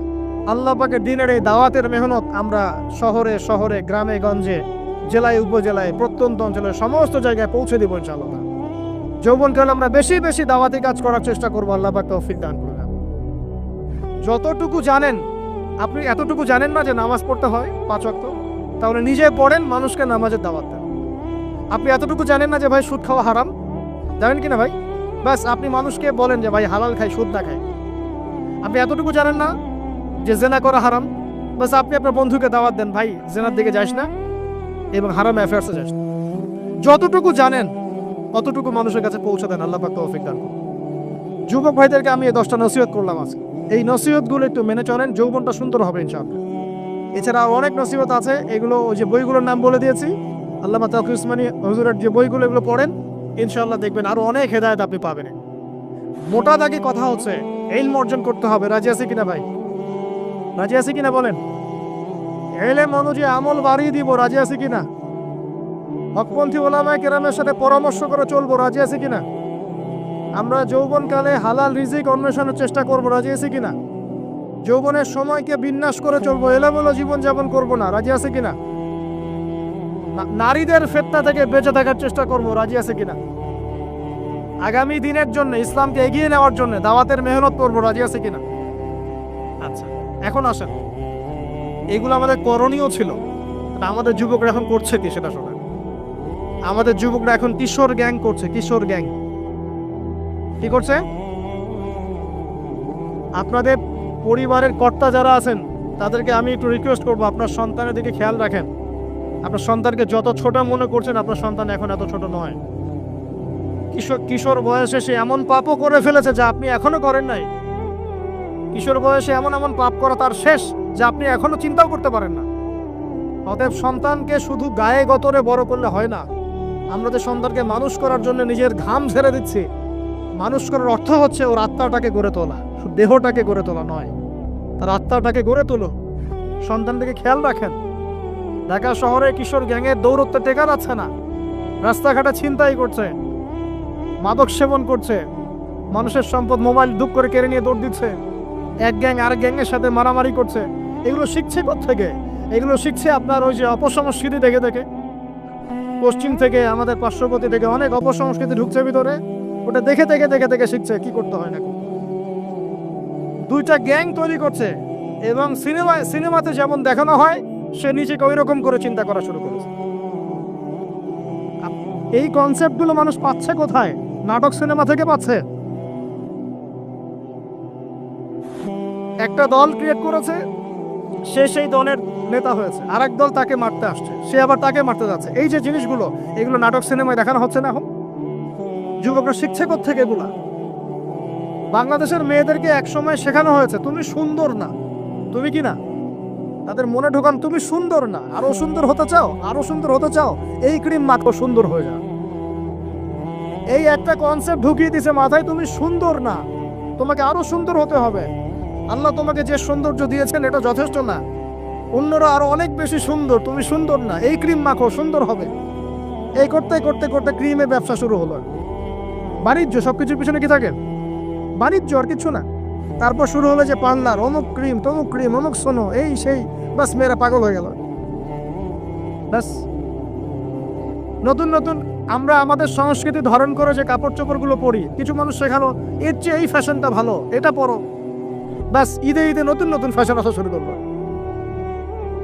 আল্লাহ পাকের দিনের এই দাওয়াতের মেহনত আমরা শহরে শহরে, গ্রামে গঞ্জে, জেলায় উপজেলায়, প্রত্যন্ত অঞ্চলের সমস্ত জায়গায় পৌঁছে দিব ইনশাআল্লাহ। যৌবনকালে আমরা বেশি বেশি দাওয়াতি কাজ করার চেষ্টা করবো, আল্লাহ পাক তৌফিক দান করুন। যতটুকু জানেন, আপনি এতটুকু জানেন না যে নামাজ পড়তে হয় 5 ওয়াক্ত, তাহলে নিজে পড়েন, মানুষকে নামাজের দাওয়াত দেন। আপনি এতটুকু জানেন না যে ভাই সুদ খাওয়া হারাম, জানেন কি না ভাই? ব্যাস আপনি মানুষকে বলেন যে ভাই হালাল খাই, সুদ না খাই। আপনি এতটুকু জানেন না যে জেনা করা হারাম, বাস আপনি আপনার বন্ধুকে দাওয়াত দেন, ভাই জেনার দিকে যাস না এবং হারাম অ্যাফেয়ার্সে যাস না। যতটুকু জানেন অতটুকু মানুষের কাছে পৌঁছে দেন, আল্লাহ পাক তৌফিক দান করুন। যুবক ভাইদেরকে আমি এই 10টা নসিহত করলাম আজকে, এই নসিহতগুলো একটু মেনে চলেন, যৌবনটা সুন্দর হবে ইনশাআল্লাহ। এছাড়া অনেক নসিহত আছে, এগুলো ওই যে বইগুলোর নাম বলে দিয়েছি, আল্লামা তাকি উসমানী হুজুরের যে বইগুলো, এগুলো পড়েন, ইনশাআল্লাহ দেখবেন আরো অনেক হেদায়েত আপনি পাবেন। মোটা দাগে কথা হচ্ছে ইলম অর্জন করতে হবে। রাজি আছে কিনা ভাই? রাজি আছে কিনা বলেন? ইলম অনুযায়ী আমল বাড়িয়ে দিব, রাজি আছে কিনা? হকপন্থী ওলামায়ে কেরামের সাথে পরামর্শ করে চলবো, রাজি আছে কিনা? আমরা যৌবনকালে হালাল রিজিক অন্বেষণের চেষ্টা করব, রাজি আছে কিনা? যৌবনের সময়কে বিন্যাস করে চলবো, এলোমেলো জীবনযাপন করব না, রাজি আছে কিনা? নারীদের ফিতনা থেকে বেঁচে থাকার চেষ্টা করব, রাজি আছে কিনা? আগামী দিনের জন্য, ইসলামকে এগিয়ে নেওয়ার জন্য দাওয়াতের মেহনত করব, রাজি আছে কিনা? আচ্ছা, এখন আসেন, এগুলো আমাদের করণীয় ছিল, আমাদের যুবকরা এখন করছে কি সেটা শোনেন। আমাদের যুবকরা এখন কিশোর গ্যাং করছে, কিশোর গ্যাং কি করছে? আপনাদের পরিবারের কর্তা যারা আছেন তাদেরকে আমি একটু রিকোয়েস্ট করবো, আপনার সন্তানের দিকে খেয়াল রাখেন। আপনার সন্তানকে যত ছোট মনে করছেন, আপনার সন্তান এখন এত ছোট নয়। কিশোর বয়সে সে এমন পাপও করে ফেলেছে যা আপনি এখনো করেন নাই। কিশোর বয়সে এমন এমন পাপ করা তার শেষ যা আপনি এখনো চিন্তাও করতে পারেন না। অতএব সন্তানকে শুধু গায়ে গতরে বড় করলে হয় না। আমরা যে সন্তানকে মানুষ করার জন্য নিজের ঘাম ছেড়ে দিচ্ছি, মানুষ করার অর্থ হচ্ছে ওর আত্মাটাকে গড়ে তোলা, শুধু দেহটাকে গড়ে তোলা নয়, তার আত্মাটাকে গড়ে তোলো। সন্তানটাকে খেয়াল রাখেন। ঢাকা শহরে কিশোর গ্যাংয়ের দৌরত্বে টেকা যাচ্ছে না, রাস্তাঘাটে ছিনতাই করছে, মাদক সেবন করছে, মানুষের সম্পদ মোবাইল দুপ করে কেড়ে নিয়ে দৌড় দিচ্ছে, এক গ্যাং আরেক গ্যাংয়ের সাথে মারামারি করছে। এগুলো শিখছে কোত্থেকে? এগুলো শিখছে আপনার ওই যে অপসংস্কৃতি দেখে দেখে। পশ্চিম থেকে, আমাদের পার্শ্ববর্তী থেকে অনেক অপসংস্কৃতি ঢুকছে ভিতরে, ওটা দেখে দেখে দেখে দেখে শিখছে কি করতে হয় না। দুইটা গ্যাং তৈরি করছে এবং সিনেমাতে যেমন দেখানো হয় সে নিজেকে ওই রকম করে চিন্তা করা শুরু করেছে। এই কনসেপ্টগুলো মানুষ পাচ্ছে কোথায়? নাটক সিনেমা থেকে পাচ্ছে। একটা দল ক্রিয়েট করেছে, সে সেই দলের নেতা হয়েছে, আরেক দল তাকে মারতে আসছে, সে আবার তাকে মারতে যাচ্ছে। এই যে জিনিসগুলো, এগুলো নাটক সিনেমায় দেখানো হচ্ছে না এখন। যুবকরা শিখছে কোত্থেকে এগুলা? বাংলাদেশের মেয়েদেরকে একসময় শেখানো হয়েছে তুমি সুন্দর না, তুমি কি না, তাদের মনে ঢোকান তুমি সুন্দর না, আরো সুন্দর হতে চাও, আরো সুন্দর হতে চাও, এই ক্রিম মাখো সুন্দর হয়ে যাও। এই একটা কনসেপ্ট ঢুকিয়ে দিছে মাথায়, তুমি সুন্দর না, তোমাকে আরো সুন্দর হতে হবে। আল্লাহ তোমাকে যে সৌন্দর্য দিয়েছেন এটা যথেষ্ট না, অন্যরা আরো অনেক বেশি সুন্দর, তুমি সুন্দর না, এই ক্রিম মাখো সুন্দর হবে। এই করতে করতে করতে ক্রিমের ব্যবসা শুরু হলো। বাণিজ্য, সবকিছুর পিছনে কি থাকে? বাণিজ্য, আর কিছু না। তারপর শুরু হলো যে পার্লার, অমুক ক্রিম তমুক ক্রিম, অমুক সোনো, এই সেই, বাস মেয়েরা পাগল হয়ে গেল। বাস নতুন নতুন আমরা আমাদের সংস্কৃতি ধারণ করে যে কাপড় চোপড়গুলো পরি, কিছু মানুষ শেখালো এর চেয়ে এই ফ্যাশনটা ভালো, এটা পরো। বাস ঈদে ঈদে নতুন নতুন ফ্যাশন আসা শুরু করলো।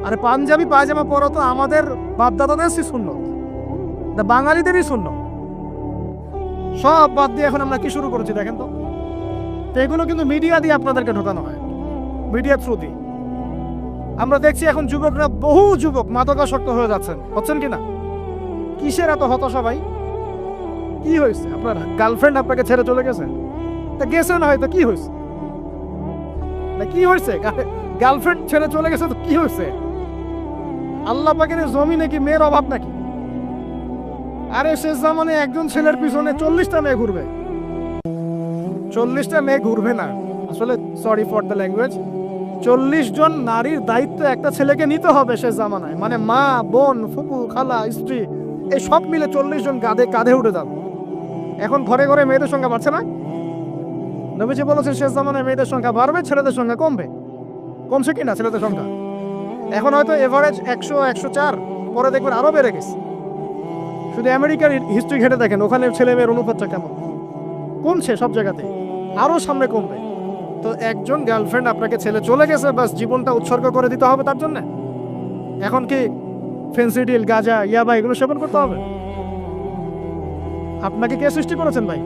আরে পাঞ্জাবি পায়জামা পরো তো আমাদের বাপদাদাদেরই সুন্নত, বাঙালিদেরই সুন্নত। সব বাদ দিয়ে এখন আমরা কি শুরু করেছি দেখেন তো। এগুলো কিন্তু মিডিয়া দিয়ে আপনাদেরকে ঢোকানো হয়, মিডিয়া থ্রু দিয়ে। আমরা দেখছি এখন যুবকরা, বহু যুবক মাদকাসক্ত হয়ে যাচ্ছেন, হচ্ছেন কিনা? কিসের এত হতাশা ভাই? কি হয়েছে? আপনার গার্লফ্রেন্ড আপনাকে ছেড়ে চলে গেছে? তা গেছে না, হয়তো কি হয়েছে না, কি হয়েছে? গার্লফ্রেন্ড ছেড়ে চলে গেছে তো কি হয়েছে? আল্লাহ পাকের জমিনে কি মেয়ের অভাব নাকি? আরে শেষ জামানে একজন ছেলের পিছনে 40টা মেয়ে ঘুরবে। 40টা মেয়ে ঘুরবে না, আসলে সরি ফর দ্য ল্যাঙ্গুয়েজ, 40 জন নারীর দায়িত্ব একটা ছেলেকে নিতে হবে শেষ জামানায়। মানে মা, বোন, ফুপু, খালা, স্ত্রী, এই সব মিলে 40 জন কাঁধে উঠে যাবে। এখন ঘরে ঘরে মেয়েদের সংখ্যা বাড়ছে না? নবীজি বলেছেন শেষ জামানায় মেয়েদের সংখ্যা বাড়বে, ছেলেদের সংখ্যা কমবে। কমছে কিনা ছেলেদের সংখ্যা? এখন হয়তো এভারেজ 100, 104, পরে দেখবেন আরো বেড়ে গেছে। শুধু আমেরিকার হিস্ট্রি ঘেটে দেখেন, ওখানে ছেলে মেয়ের অনুপাতটা কেমন, কমছে সব জায়গাতে, আরো সামনে কমবে। তো একজন গার্লফ্রেন্ড আপনাকে ছেলে চলে গেছে, বাস জীবনটা উৎসর্গ করে দিতে হবে তার জন্য? এখন কি ফেন্সিডিল, গাঁজা, ইয়াবা এগুলো সেবন করতে হবে? আপনাকে কে সৃষ্টি করেছেন ভাই?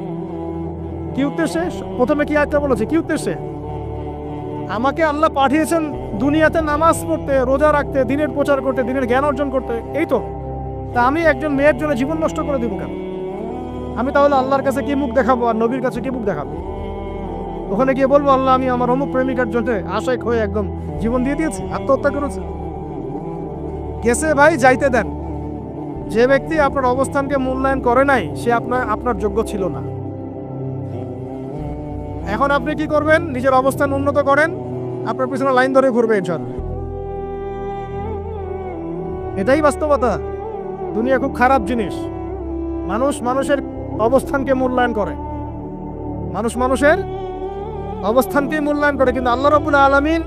কি উদ্দেশ্যে? প্রথমে কি আয়াতটা বলেছে, কি উদ্দেশ্যে? আমাকে আল্লাহ পাঠিয়েছেন দুনিয়াতে নামাজ পড়তে, রোজা রাখতে, দিনের প্রচার করতে, দিনের জ্ঞান অর্জন করতে, এই তো। তা আমি একজন মেয়ের জন্য জীবন নষ্ট করে দিব কেন? আমি তাহলে আল্লাহর কাছে কি মুখ দেখাবো আর নবীর কাছে কি মুখ দেখাবো? ওখানে গিয়ে বলবো আল্লাহ আমি আমার অমুক প্রেমিকার জন্য আশায় হয়ে একদম জীবন দিয়ে দিয়েছি, আত্মহত্যা করেছে? গেছে ভাই, যাইতে দেন। যে ব্যক্তি আপনার অবস্থানকে মূল্যায়ন করে নাই, সে আপনার যোগ্য ছিল না। এখন আপনি কি করবেন? নিজের অবস্থান উন্নত করেন, আপনার পিছনে লাইন ধরে ঘুরবে ইনশাআল্লাহ। এটাই বাস্তবতা। দুনিয়া খুব খারাপ জিনিস। মানুষ মানুষের অবস্থানকে মূল্যায়ন করে, মানুষ মানুষের অবস্থানকে মূল্যায়ন করে, কিন্তু আল্লাহ রাব্বুল আলামিন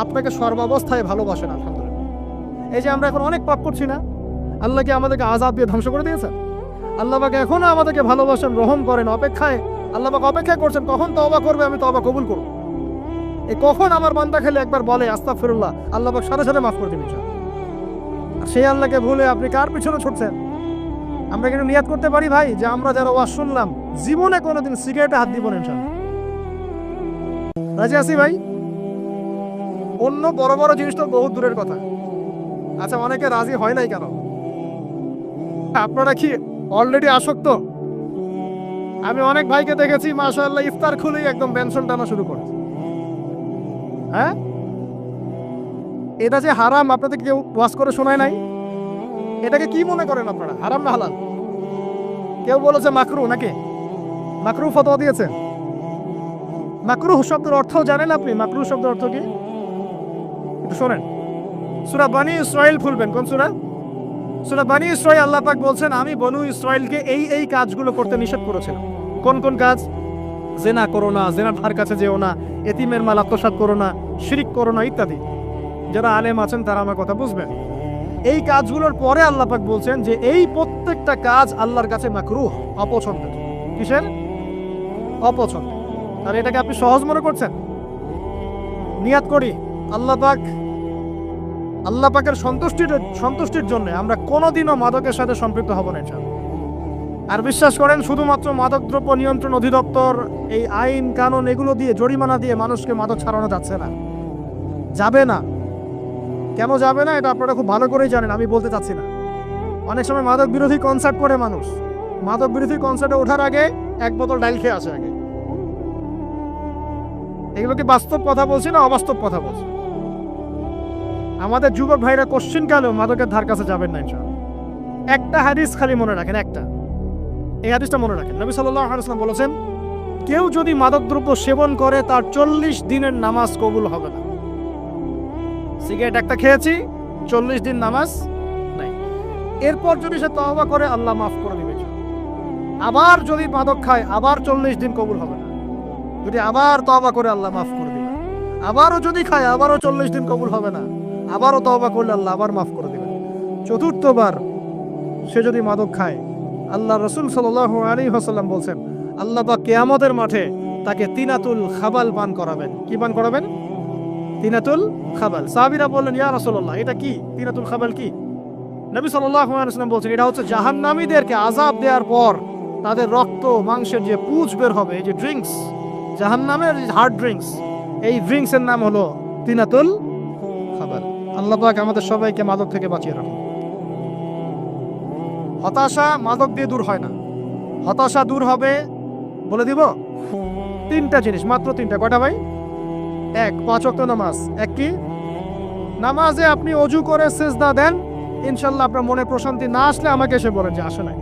আপনাকে সর্বাবস্থায় ভালোবাসেন। আলহামদুলিল্লাহ। এই যে আমরা এখন অনেক পাপ করছি না, আল্লাহ কি আমাদেরকে আযাব দিয়ে ধ্বংস করে দিয়েছেন? আল্লাহ পাক এখনো আমাদেরকে ভালোবাসেন, রহম করেন, অপেক্ষায়। আল্লাহ পাক অপেক্ষা করছেন কখন তওবা করবে, আমি তওবা কবুল করব। এই কখন আমার বান্দা খেলে একবার বলে আস্তাগফিরুল্লাহ, আল্লাহ পাক সাথে সাথে মাফ করে দিবেন। আর সেই আল্লাহকে ভুলে আপনি কার পিছনে ছুটছেন? আমরা কিন্তু নিয়াত করতে পারি ভাই যে আমরা যারা ওয়াজ শুনলাম জীবনে কোনোদিন সিগারেটে হাত দিব না ইনশাআল্লাহ। রাজি আছি ভাই? অন্য বড় বড় জিনিস তো বহুত দূরের কথা। আচ্ছা, অনেকে রাজি হয় নাই কেন? আপনারা কি অলরেডি আসক্ত? আমি অনেক ভাইকে দেখেছি মাশাআল্লাহ ইফতার খুলেই একদম বেনসন টানা শুরু করেছে। হ্যাঁ, এটা যে হারাম আপনাদের কেউ ওয়াজ করে শোনায় নাই? এটাকে কি মনে করেন আপনারা, হারাম না হালাল? কেউ বলেছে মাকরু, নাকি মাকরু ফতোয়া দিয়েছে? মাকরুহ শব্দের অর্থ জানেন আপনি? মাকরুহ শব্দের অর্থ কি একটু শোনেন। সূরা বনী ইসরাইল খুলবেন। কোন সূরা? সূরা বনী ইসরাইল। আল্লাহ পাক বলছেন আমি বনু ইসরাইলকে এই কাজগুলো করতে নিষেধ করেছিলাম। কোন কোন কাজ? জেনা করো না, জেনার ধার কাছে যেও না, এতিমের মাল আত্মসাৎ করো না, শিরিক করো না, ইত্যাদি। যারা আলেম আছেন তারা আমার কথা বুঝবেন। এই কাজগুলোর পরে আল্লাহ পাক বলছেন যে এই প্রত্যেকটা কাজ আল্লাহর কাছে মাকরুহ, অপছন্দের। কিসের? অপছন্দ। তাহলে এটাকে আপনি সহজ মনে করছেন? নিয়াত করি আল্লাহ পাকের সন্তুষ্টির জন্য আমরা কোনোদিনও মাদকের সাথে সম্পৃক্ত হব না ইনশাআল্লাহ। আর বিশ্বাস করেন, শুধুমাত্র মাদকদ্রব্য নিয়ন্ত্রণ অধিদপ্তর এই আইন কানুন এগুলো দিয়ে, জরিমানা দিয়ে মানুষকে মাদক ছাড়ানো যাচ্ছে না, যাবে না। কেন যাবে না এটা আপনারা খুব ভালো করেই জানেন, আমি বলতে চাচ্ছি না। অনেক সময় মাদক বিরোধী কনসার্ট করে মানুষ, মাদক বিরোধী কনসার্টে ওঠার আগে এক বোতল ডাইল খেয়ে আসে আগে। এগুলো কি বাস্তব কথা বলছি না অবাস্তব কথা বলছি? আমাদের যুবক ভাইরা কোশ্চিন কালেও মাদকের ধার কাছে যাবেন না ইনশাআল্লাহ। একটা হাদিস খালি মনে রাখেন, এই হাদিসটা মনে রাখেন। নবী সাল্লাল্লাহু আলাইহি ওয়াসাল্লাম বলেছেন কেউ যদি মাদকদ্রব্য সেবন করে তার 40 দিনের নামাজ কবুল হবে না। সিগারেট একটা খেয়েছি, 40 দিন নামাজ নাই। এরপর যদি সে তওবা করে আল্লাহ মাফ করে দিবে। আবার যদি মাদক খায় আবার 40 দিন কবুল হবে না। যদি আবার তওবা করে আল্লাহ মাফ করে দিবে। আবারও যদি খায় আবারও 40 দিন কবুল হবে না। আবারও তওবা করলে আল্লাহ আবার মাফ করে দিবেন। চতুর্থবার সে যদি মাদক খায়, আল্লাহ রাসূল সাল্লাল্লাহু আলাইহি ওয়াসাল্লাম বলছেন আল্লাহ পাক কিয়ামতের মাঠে তাকে তিনাতুল খাবাল পান করাবেন। কি পান করাবেন? তিনাতুল খাবাল। সাহাবীরা বললেন ইয়া রাসূলুল্লাহ এটা কি? তিনাতুল খাবাল কি? নবী সাল্লাল্লাহু আলাইহি ওয়াসাল্লাম বলছেন এটা হচ্ছে জাহান্নামীদেরকে আযাব দেওয়ার পর তাদের রক্ত মাংসের যে পুঁজ বের হবে, এই যে ড্রিঙ্কস, জাহান্নামের হার্ড ড্রিঙ্কস, এই ড্রিঙ্কসের নাম হলো তিনাতুল খাবাল। আল্লাহ পাক আমাদের সবাইকে মাদক থেকে বাঁচিয়ে রাখুন। হতাশা মাদক দিয়ে দূর হয় না। হতাশা দূর হবে, বলে দিব 3টা জিনিস, মাত্র 3টা। কয়টা ভাই? 1, 5 ওয়াক্ত নামাজ। এক কি? নামাজে আপনি অজু করে সিজদা দেন, ইনশাআল্লাহ আপনার মনে প্রশান্তি না আসলে আমাকে এসে বলেন যে আসে নাই।